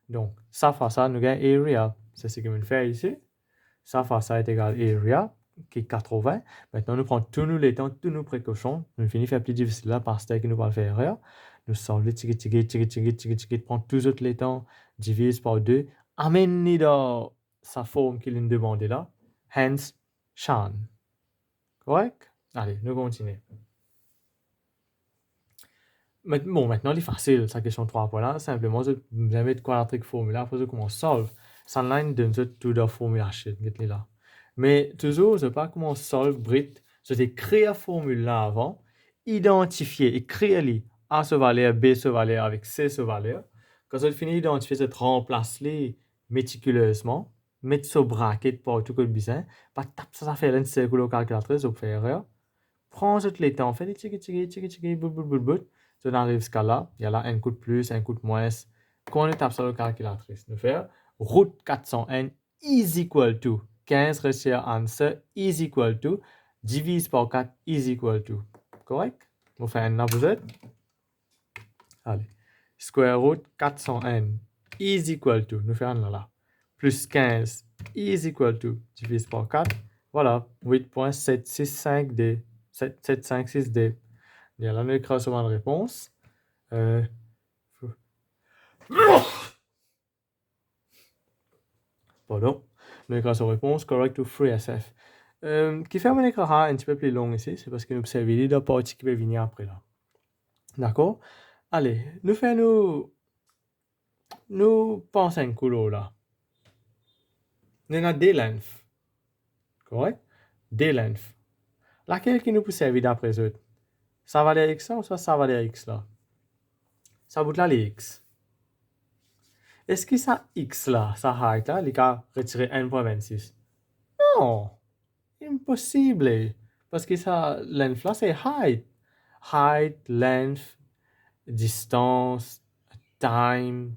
Donc, ça fait ça, nous gagnons area. C'est ce que nous faisons ici. Ça fait ça est égal area, qui est 80. Maintenant, nous prenons tous les temps, toutes nos précautions. Nous finissons faire plus difficile là parce que nous va faire erreur. Nous solvons tigit, prend tous les temps, divise par 2, amène dans sa forme qu'il nous demande là. Hence, Shan. Correct? Allez, nous continuons. Bon, maintenant, il est facile, sa question 3 points là. Simplement, vous avez de quadratique formula, après, comment solve. Sunline donne tout de formula shit, là. Mais toujours, je ne sais pas comment solve Brit. Je vais créer la formule là avant, identifier et créer les A ce valeur, B ce valeur avec C ce valeur. Quand je finis d'identifier, je remplace les méticuleusement, mettre ce bracket pour tout le besoin, pas tape ça fait un cercle au calculatrice, vous faites erreur. Prends tout les temps, fais des tchiki, bout. On arrive jusqu'à là, il y a là un coup de plus, un coup de moins. Quand on tape sur la calculatrice, nous faire root 400n is equal to 15 resserre answer is equal to divise par 4 is equal to. Correct? On fait un opposite. Allez. Square root 400n is equal to, nous faisons là, plus 15 is equal to, divise par 4. Voilà, 8.765D. 756D. Et là, nous écrivons souvent la réponse. Pardon. Nous écrivons la réponse correct to 3SF. Qui fait mon écran un petit peu plus long ici, c'est parce que nous observons les deux parties qui peuvent venir après là. D'accord? Allez, nous pensons un coup là. Nous avons des lengths. Correct? Des lengths. Laquelle qui nous peut servir d'après eux? Ça va les x là ou ça va les x là? Ça bout là les x. Est-ce que ça x là, ça height là, il a retiré 1.26? Non, impossible. Parce que ça, length là, c'est height. Height, length, distance, time.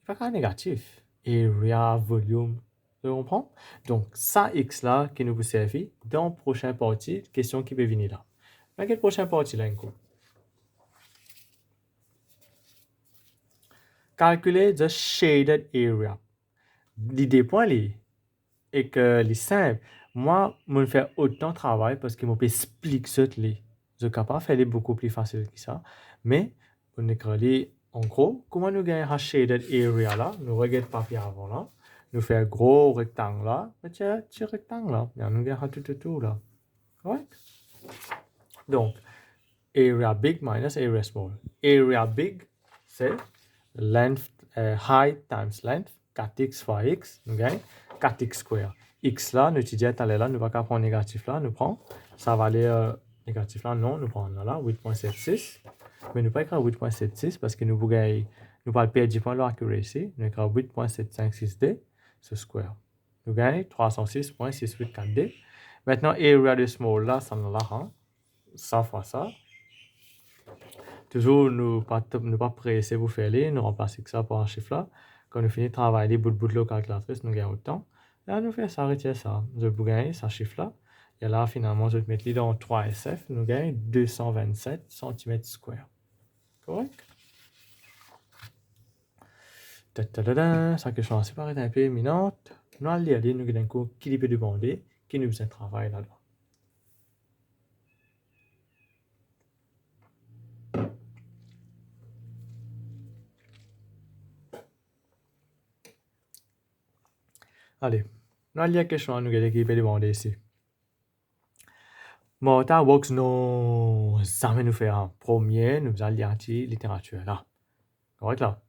C'est pas négatif. Area, volume. Tu comprends? Donc, ça x là, qui nous peut servir dans la prochaine partie, question qui peut venir là. Dans quelle prochaine partie là, calculer the shaded area. L'idée point est que les simple. Moi, je fais autant de travail parce que je peux expliquer ce que je suis capable de faire beaucoup plus facile que ça. Mais, on écrit en gros, comment nous gagnons un shaded area là? Nous regardons le papier avant là. Nous faisons un gros rectangle là. Petit rectangle là. Et nous gagnons tout là. Ouais? Donc, area big minus area small. Area big, c'est length, height times length, 4x fois x, nous gagnons 4x square. X là, nous étudions tout à l'heure là, nous ne pouvons pas prendre négatif là, nous prenons, ça va aller négatif là, non, nous prenons là, 8.76. Mais nous ne pouvons pas écrire 8.76 parce que nous pas perdre 10 points de l'accuracy, nous écrivons 8.756D, ce square. Nous gagnons 306.684D. Maintenant, area de small là, ça nous l'a, hein, ça fois ça. Toujours, nous pas presser pour faire les, nous remplacer que ça par un chiffre là. Quand nous finissons de travailler bout de la calculatrice, nous gagnons autant. Là, nous faisons ça, retirer ça. Je vais gagner ce chiffre là. Et là, finalement, je vais mettre les dans 3SF. Nous gagnons 227 cm². Correct? Ça que je pense paraît un peu éminente. Nous allons lire, nous gagnons un cours qui peut demander, qui nous faisait travail là-dedans. Allez, nous allons lire quelque chose, nous gagnons qui peut demander ici. Morta Works, non, jamais nous faire un premier, nous allons lire littérature là. Correct là?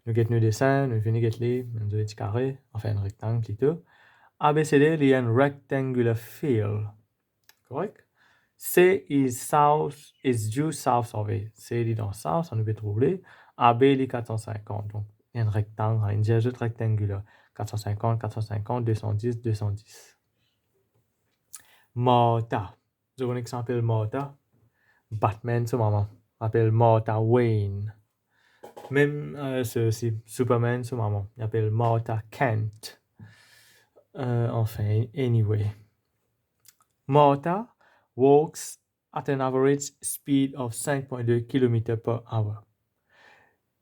Nous get nos dessins, nous venons get les, nous avons des carrés, enfin un rectangle plutôt. ABCD, il y a un rectangular field. Correct? C is south, is due south of it. C est dans south, on peut trouver. AB, il est 450. Donc, il y a un rectangle, une diagonale rectangulaire. 450, 450, 210, 210. Martha. Je connais qui s'appelle Martha. Batman, c'est maman. Appelle Martha Wayne. Même ceci, Superman, c'est maman. Il appelle Martha Kent. Enfin, anyway. Martha walks at an average speed of 5.2 km per hour.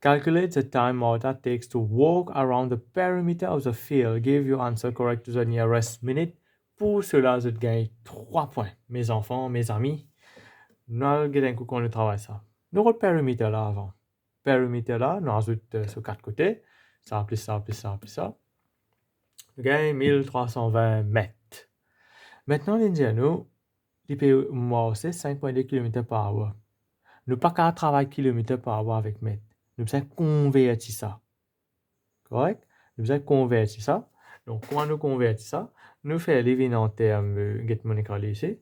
Calculate the time Martha takes to walk around the perimeter of the field. Give your answer correct to the nearest minute. Pour cela, je gagne 3 points. Mes enfants, mes amis, nous allons un coup qu'on travaille ça. Nous avons le périmètre là avant. Périmètre là, nous ajoutons sur 4 côtés. Ça, plus ça, plus ça, plus ça. Nous gagnons 1320 mètres. Maintenant, l'Indiano, il peut marcher 5.2 km par heure. Nous pas qu'à travailler km par heure avec mètres. Nous devons convertir ça. Correct? Nous devons convertir ça. Donc, comment nous convertir ça? Nous faisons les en termes get money ici.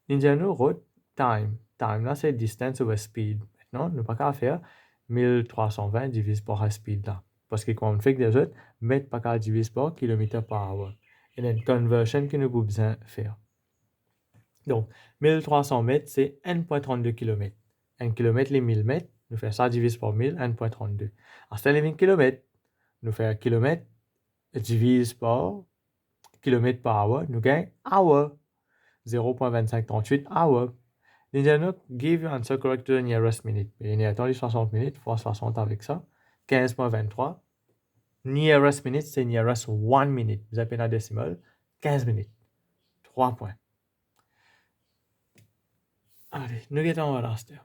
Indiano wrote time. Time là, c'est distance over speed. Maintenant, nous pas qu'à faire 1320 divisé par speed là. Parce que quand on fait des autres, mètres pas qu'à diviser par kilomètre par heure. Et une conversion que nous avons besoin de faire. Donc, 1300 mètres, c'est 1.32 km. 1 km, les 1000 mètres, nous faisons ça divisé par 1000, 1.32. Alors, c'est les 1000 km. Nous faisons kilomètre divisé par kilomètre par heure, nous gagnons hour. 0.2538 hour. L'Indiano give your answer correct to the nearest minute. Il y a attendu 60 minutes, fois 60 avec ça. 15.23. Nearest minute, c'est nearest 1 minute. Vous appelez la décimale. 15 minutes. 3 points. Allez, nous guettons à l'asteur.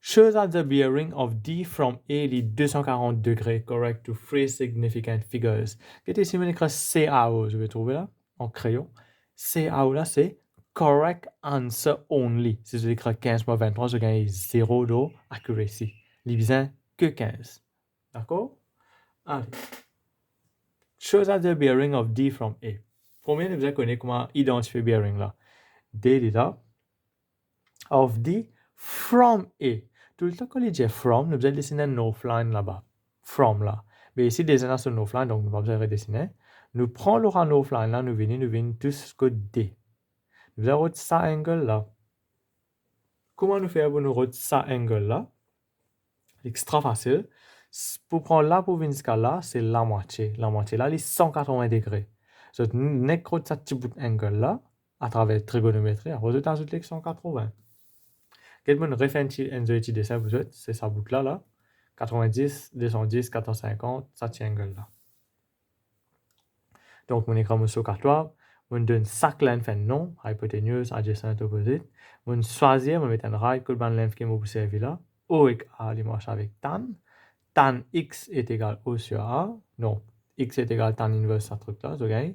Show that the bearing of D from A is 240 degrés correct to 3 significant figures. Qu'est-ce que c'est écrit CAO? Je vais trouver là, en crayon. CAO là, c'est correct answer only. Si je l'écris 15.23, je gagne 0 d'accuracy. Il besoin que 15. D'accord? Allez. Show that the bearing of D from A. Premier, vous connaissez comment identifier bearing là. D est là. Of D from A. Tout le temps qu'on dit from, nous allons dessiner un offline là-bas. From là. Mais ici, dessiner sur offline, donc nous ne allons pas redessiner. Nous prenons le offline là, nous venons tous jusqu'au D. Nous avons ça angle là. Comment nous faire pour nous retirer ça angle là? Extra facile. Pour prendre là pour venir jusqu'à là, c'est la moitié. La moitié là, c'est 180 degrés. Donc, nous avons ça petit bout d'angle là, à travers la trigonométrie, après nous ajoutons 180. Quel bon référence NZT dessin vous êtes, c'est sa boucle là, 90, 210, 450, ça tient angle là. Donc, mon écran sur 4, on donne chaque length fait non, hypoténuse, adjacent, opposite. On choisit, on met un right, que le band length qui m'a servi là, O et A, il marche avec tan. Tan X est égal O sur A. Non, X est égal tan inverse, ça truc là, je gagne.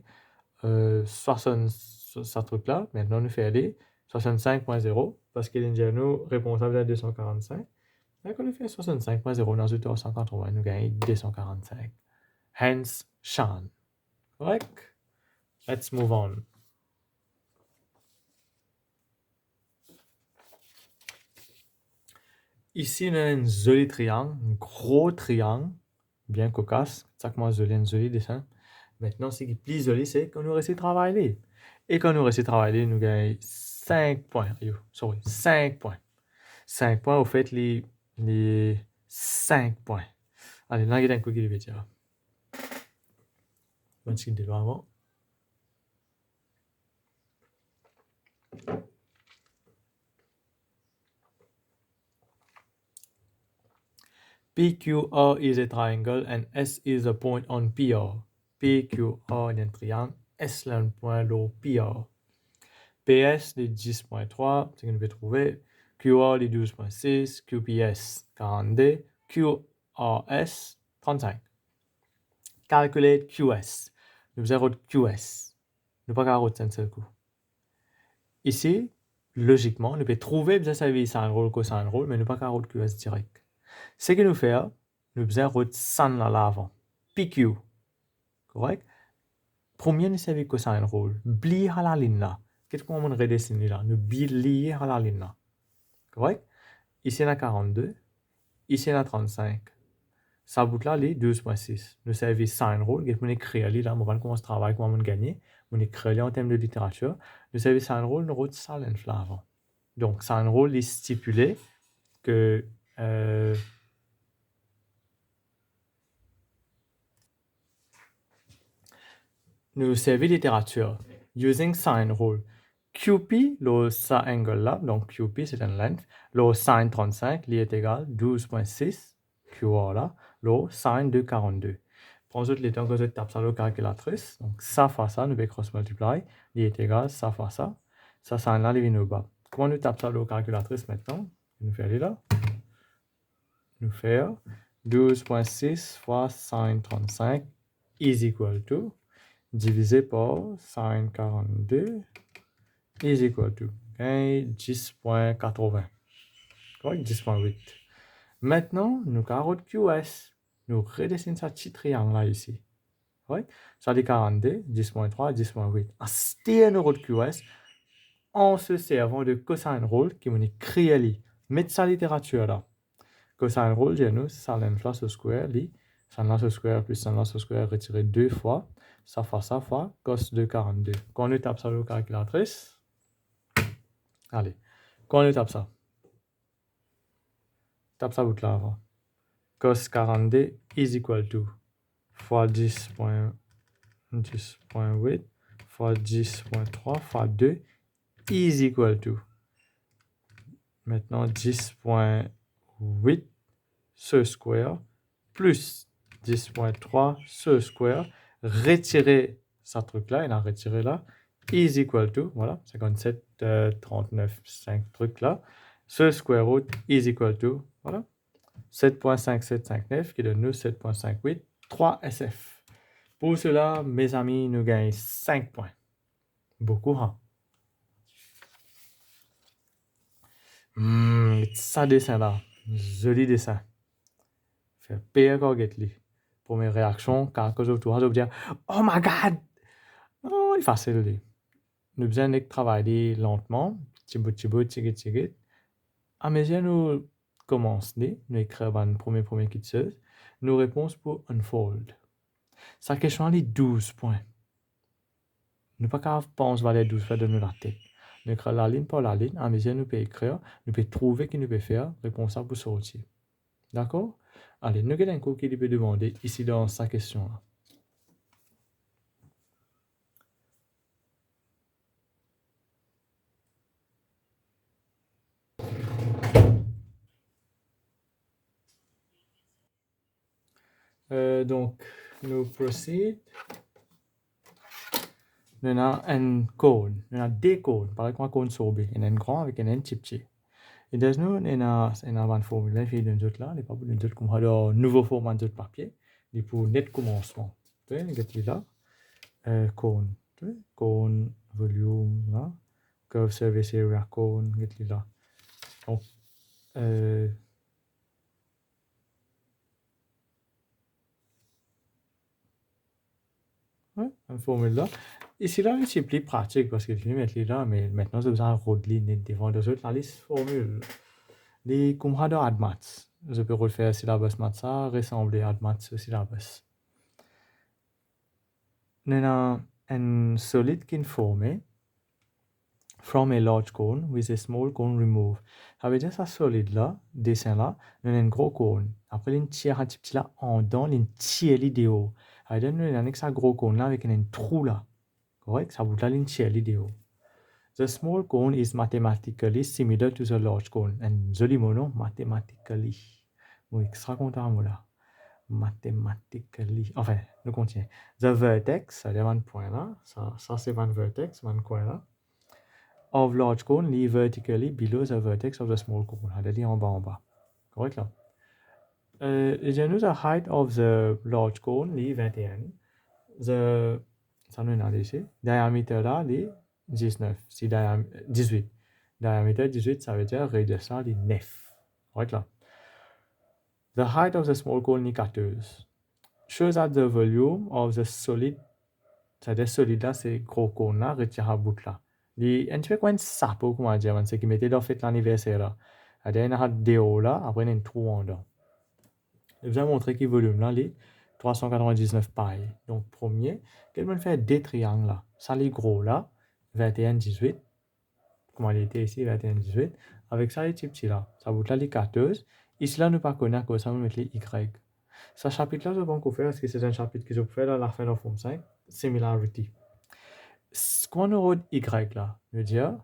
60, ça truc là, maintenant nous fait aller 65.0 parce qu'il est nous responsable de 245. Donc on fait 65.0 dans le 280, nous gagnons 245. Hence, Sean. Correct? Let's move on. Ici, on a un joli triangle, un gros triangle, bien cocasse. C'est ça que moi, un joli dessin. Maintenant, ce qui est plus joli, c'est qu'on nous réussit à travailler. Et quand nous réussit à travailler, nous gagnons 5 points. 5 points. 5 points, au fait, les 5 points. Allez, là, il y a un coup qui est déjà. Bonne suite de avant. PQR is a triangle and S is a point on PR. PQR est un triangle, S est un point de PR. PS de 10.3, c'est ce qu'on peut trouver. QR de 12.6, QPS 42, QRS 35. Calculate QS. Nous avons QS. Nous pas qu'à un seul coup. Ici, logiquement, nous pouvons trouver bien ça un rôle, cosine rôle, mais nous pas qu'à QS direct. Ce que nous faisons, nous avons san là l'avant. PQ. Correct? Premier, nous savons cosine rôle. Bli à la ligne là. Qu'est-ce qu'on va redessiner là? Nous bilier à la ligne là. Correct? Ici, on a 42. Ici, on a 35. Ça bout là, les 12.6. Nous servons sign rule, qui est créé là, on va commencer à travailler, comment on gagne. On est créé en termes de littérature. Nous servons sign rule, nous route ça avant. Donc, sign rule est stipulé que nous servons littérature using sign rule. QP, le ça angle là, donc QP c'est un length, le sin 35, il est égal 12.6, QR là, le sin de 42. Pour ensuite, les temps que je tape sur la calculatrice, donc ça fois ça, nous vais cross multiply, il est égal ça fois ça, ça sin là, il vient au bas. Comment nous tape sur la calculatrice maintenant? Nous faire là. Nous faire 12.6 fois sin 35 is equal to divisé par sin 42 is equal to 10.80. 10.8. Maintenant, nous carotte QS. Nous redessinons ce petit triangle là ici. Ouais? Ça dit 42, 10.3, 10.8. En stéant nous QS en se servant de cosine rule qui m'est créé. Mettre sa littérature là. Cosine rule, j'ai nous, ça l'inflace au square, li. Ça l'inflace au square plus ça l'inflace au square retiré deux fois. Ça fois cos de 42. Quand on tape ça sur la calculatrice, allez, quand on tape ça bout là avant. Cos 42 is equal to fois 10.8 fois 10.3 fois 2 is equal to. Maintenant 10.8 ce square plus 10.3 ce square. Retirer ce truc là, il a retiré là, is equal to, voilà, 57, 39, 5 trucs là. Ce square root is equal to, voilà, 7.5759 qui donne nous 7.58, 3 SF. Pour cela, mes amis, nous gagnons 5 points. Beaucoup, hein? Ça dessin là, joli dessin. Fait pire qu'au pour mes réactions, quand je vais dire, oh my god! Oh, il est facile. Nous besoin de travailler lentement, petit bout, tigit. À mesure nous commençons, nous écrivons une première quitteuse, nous réponses pour unfold. Sa question est 12 points. Nous pas qu'à penser à les 12 fois de nous la tête. Nous écrivons la ligne par la ligne, à mesure nous pouvons écrire, nous pouvons trouver qui nous peut faire, réponse pour sortir. D'accord? Allez, nous avons un cours qui peut demander ici dans sa question là. Donc, nous proceed. Nous avons un cône. Nous avons des cônes. Par exemple, un cône sorbet. Il y a un grand avec un petit. Et donc, nous avons une formule. Il y a une autre là. Il n'y a pas une autre comme un nouveau format de papier. Il est pour net commencement. Tu vois, il y a là. Cône. Cône, volume, là. Curve surface area, cône. Il y a là. Donc, une formule là. Ici là, c'est plus pratique parce que je vais mettre là, mais maintenant, je besoin de rodler devant deux autres. La liste formule. Les comme de AdMaths. Je peux refaire syllabus maths ça, ressembler AdMaths au syllabus. Nous avons un solide qui est formé from a large cone with a small cone removed. Ça veut dire ça solide là, dessin là, nous avons un gros cône. Après, il tire un petit là en dedans, il tire l'idéal. Ça veut dire nous avons un gros cône là avec un trou là. Correct? Ça veut dire qu'il tire l'idéal. The small cone is mathematically similar to the large cone. Un joli mot, non? Mathematically. Oui, extra content là. Mathematically. Enfin, nous contient. The vertex, ça c'est un point là. Ça c'est un vertex, un coin là. Of large cone lie vertically below the vertex of the small cone. Ça dit en bas. Correct là? The height of the large cone lie 21. Ça nous a ici. Diamètre là, lie 19. Si 18. Diamètre 18, ça veut dire radius là, lie 9. Correct là? The height of the small cone lie 14. Shows that the volume of the solid, c'est-à-dire solide là, c'est gros cône là, retire à bout là. Un petit peu comme un sapot, comment dire, c'est qui mettait dans fait l'anniversaire là. C'est-à-dire, il y a des hauts là, après il y a un trou en dedans. Je vous ai montré que le volume là, les 399 pailles. Donc, premier, quel monde fait des triangles là? Ça, les gros là, 21, 18. Comment il était ici, 21, 18. Avec ça, les petits là. Ça vous là, les 14. Ici là, nous pas connaître quoi ça, nous mettre les Y. Ce chapitre là, je vais vous faire parce que c'est un chapitre que je vous fais dans la fin de la forme 5. Similarity. Quand on aura Y là, je dire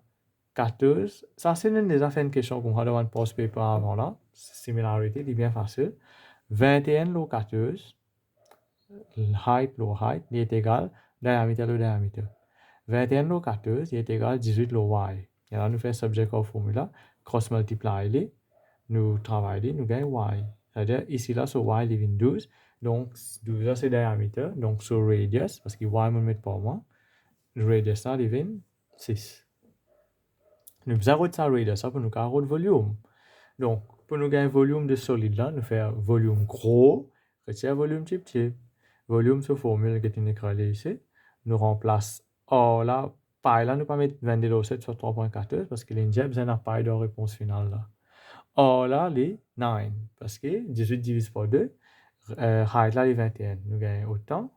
14, ça c'est une des affaires une question qu'on a dans un post paper avant là. Similarity, c'est bien facile. 21 lo 14, height lo height, il est égal diamètre lo diamètre. 21 lo 14, il est égal 18 lo y. Et là, nous faisons subject of formula, cross multiply les, nous travaillons, nous gagnons y. C'est-à-dire, ici là, sur y, il 12. Donc, 12 là, c'est diamètre. Donc, sur radius, parce que y, on met pas moi. Radius là, il 6. Nous avons ça radius pour nous avoir le volume. Donc, pour nous gagner volume de solide là, nous faisons volume gros, retire volume petit. Volume sur formule que tu n'écris ici. Nous remplace or là, paille là, nous pas mettre 22,7 sur 3,14 parce que l'ingé besoin d'un paille de réponse finale là. Or là, les 9 parce que 18 divisé par 2, height là, les 21. Nous gagnons autant.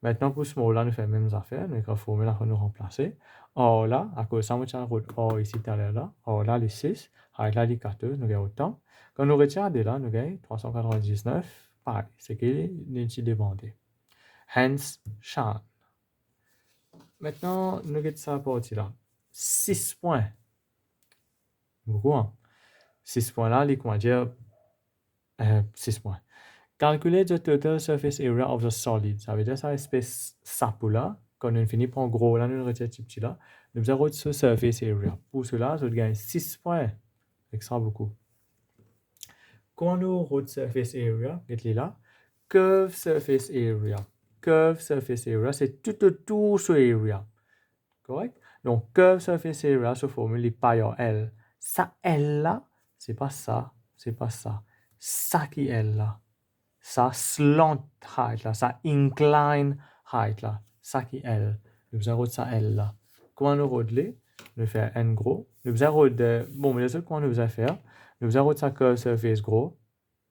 Maintenant, pour ce mot-là, nous faisons les mêmes affaires. Nous écrivons la formule là, nous remplacer. Or là, à cause de ça, nous avons route or ici, tout à l'heure là. Or là, les 6. Height là, les 14. Nous gagnons autant. Quand nous retirons de là, nous gagnons 399 pareil. C'est qu'il est demandé. Hence, Sean. Maintenant, nous avons ça partie là. 6 points. Beaucoup, hein? 6 points là, les comment dire 6 points. Calculer the total surface area of the solid. Ça veut dire ça espèce sapo là. Quand on finit par gros là, nous retire petit là. Nous avons ce surface area. Pour cela, je gagne 6 points. Extra beaucoup. Quand nous route surface area, regardez là. Curve surface area. Curve surface area, c'est tout autour sur area. Correct? Donc, curve surface area se formule pi en L. Ça L là, c'est pas ça. C'est pas ça. Ça qui est L là. Ça slant height là. Ça incline height là. Ça qui est L. Nous avons ça L là. Comment nous roder? Nous faisons N gros. Nous avons bon, mais les autres, comment nous allons faire? Nous avons ça curve surface gros.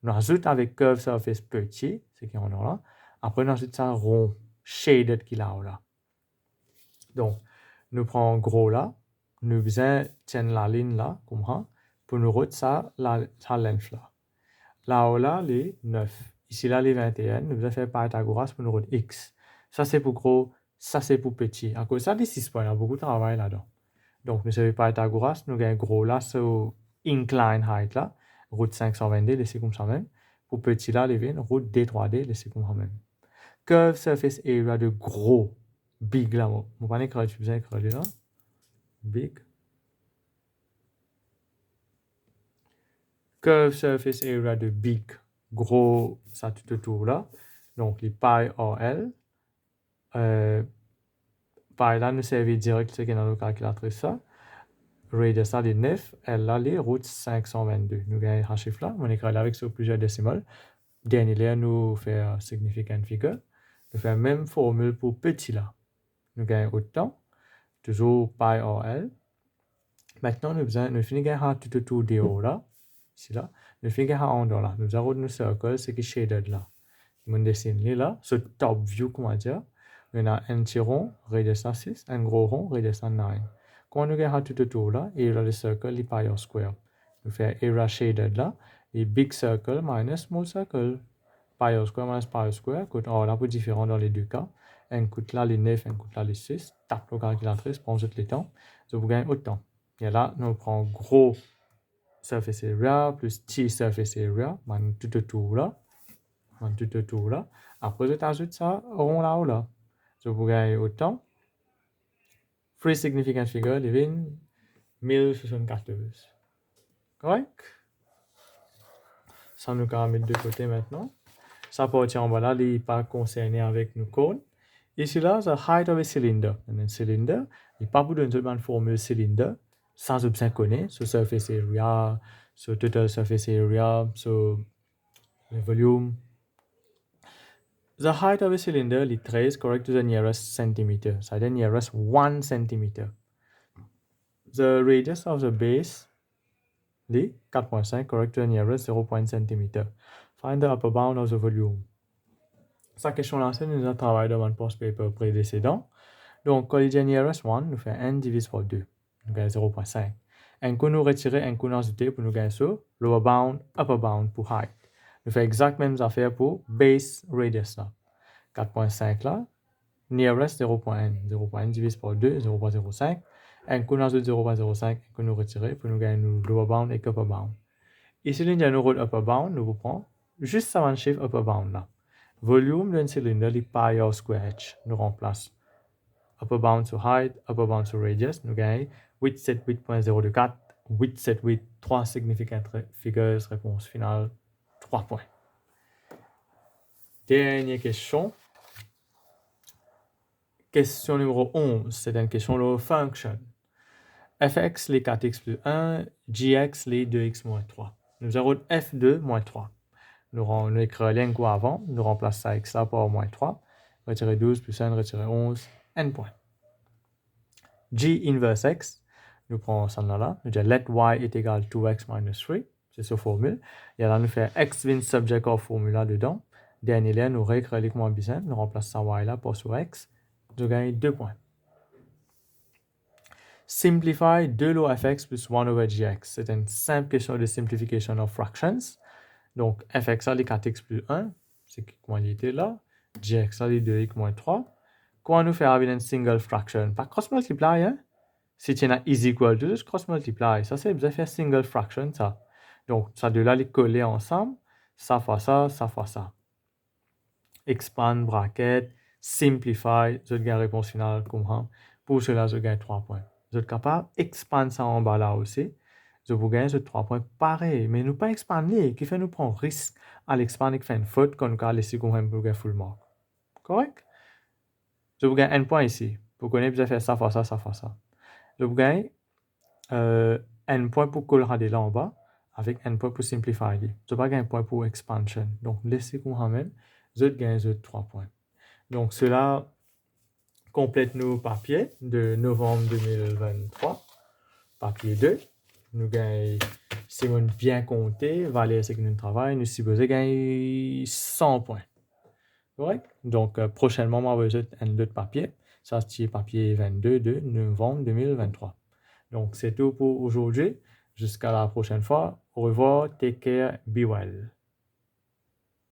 Nous ajoutons avec curve surface petit, c'est qui en a là. Après, nous ajoutons ça rond, shaded qui là. Donc, nous prenons gros là, nous tiens la ligne là, comme ça, pour nous retirer ça, la length là. Là, là, les 9. Ici, là, les 21. Nous allons faire Pythagoras pour nous retirer X. Ça, c'est pour gros, ça, c'est pour petit. À cause de ça, les 6 points, il y a beaucoup de travail là-dedans. Donc, nous savons Pythagoras, nous gagnons gros là, sur incline height là, route 522, laissez comme ça même. Pour petit là, les 20, route D3D, laissez comme ça même. Curve surface area de gros, big là, vous prenez écrire, tu besoin d'écrire là, big. Curve surface area de big, gros, ça tout autour là. Donc, les pi or L. Pi là, nous servons direct ce qui est dans le calculatrice ça. Radius là, les 9, L là, les route 522. Nous gagnons un chiffre là, on écrit là avec sur plusieurs décimales. Dernier là, nous fait significant figure. Nous faisons la même formule pour petit là. Nous gagnons autant, toujours pi or L. Maintenant, nous finissons gagner tout autour de haut là. Ici là. Nous finissons gagner en là. Nous avons nos cercles, c'est qui shaded là. Nous dessinons là, ce top view, comment dire. On a un petit rond, radius 6, un gros rond, radius 9. Quand nous gagnons tout autour là, area de circle, les pi or square. Nous faisons area shaded là, les big circle minus small circle. Pi or square minus pi or square, coûte là pour différent dans les deux cas. Un coûte là les 9, un coûte là les 6. Tape la calculatrice, prends tout les temps. Je vous gagne autant. Et là, nous prenons gros surface area plus petit surface area, tout autour là. Tout autour là. Après, je t'ajoute ça rond là ou là. Je vous gagne autant. Free significant figure, les 1074. Correct? Ça nous va mettre de côté maintenant. Ça partie en bas là, il n'est pas concerné avec nos cônes. Ici là, the height of a cylinder. Un cylinder, il n'est pas pour donner une formule cylinder. Sans besoin connaître, sur surface area, sur total surface area, sur le volume. The height of a cylinder is traced correct to the nearest centimeter. So the nearest 1 centimeter. The radius of the base les 4.5, correct to the nearest 0.1 cm. Find the upper bound of the volume. Sa question-là, c'est nous avons travaillé dans un post paper précédent. Donc, collision nearest 1 nous fait n divisé par 2. Nous gagnons 0.5. Un coup nous retirer un coup ajouté pour nous gagner sur lower bound, upper bound pour height. Nous fait exactement même affaire pour base radius là. 4.5 là. Nearest 0.1. 0.1 divisé par 2, 0.05. Un coup ajoute 0.05, un coup nous retirer pour nous gagner nous lower bound et upper bound. Ici, nous rôle upper bound, nous prenons juste avant le chiffre upper bound là. Volume d'un cylindre, les pi r square h. Nous remplace upper bound sur height, upper bound sur radius. Nous gagnons 878.024, 878, 3 significant figures, réponse finale, 3 points. Dernière question. Question numéro 11, c'est une question de function. fx les 4x plus 1, gx les 2x moins 3. Nous avons f2 moins 3. Nous écrivons l'un quoi avant, nous remplaçons ça x là par moins 3. Retirer 12 plus 1, retirer 11, n points. G inverse x, nous prenons ça là, nous disons let y est égal à 2x minus 3, c'est sa formule. Et là, nous faisons x vient subject of formula dedans. Dernier là, nous réécrivons l'équation bizarre, nous remplaçons ça y là par sur x, nous gagnons 2 points. Simplify 2 low fx plus 1 over gx. C'est une simple question de simplification of fractions. Donc, fx a les 4x plus 1, c'est comment il était là. Gx a les 2x moins 3. Comment nous faire avec une single fraction? Pas cross multiply, hein? Si tu as is equal to, juste cross multiply. Ça, c'est besoin de faire single fraction, ça. Donc, ça de là, les coller ensemble. Ça fois ça, ça fois ça. Expand bracket, simplify, je gagne réponse finale, comment? Pour cela, je gagne 3 points. Vous êtes capable d'expandre ça en bas là aussi. Je vous gagne 3 points pareil. Mais nous pas expander, qui fait nous prendre risque à l'expander, qui fait une faute qu'on a laissé comme un pour gagner full mark. Correct? Je vous gagne 1 point ici. Vous connaissez, vous avez fait ça fois ça, ça fois ça. Je vous gagne 1 point pour coller là en bas, avec 1 point pour simplifier. Je vais gagner 1 point pour expansion. Donc, laissez qu'on ramène, je gagne 3 points. Donc, cela complète nos papiers de novembre 2023. Papier 2. Nous gagnons, si on bien compté, valeur c'est que nous travaillons, nous supposons gagner 100 points. Correct? Donc, prochainement, on va avoir un autre papier. Ça, c'est papier 22 de novembre 2023. Donc, c'est tout pour aujourd'hui. Jusqu'à la prochaine fois. Au revoir. Take care. Be well.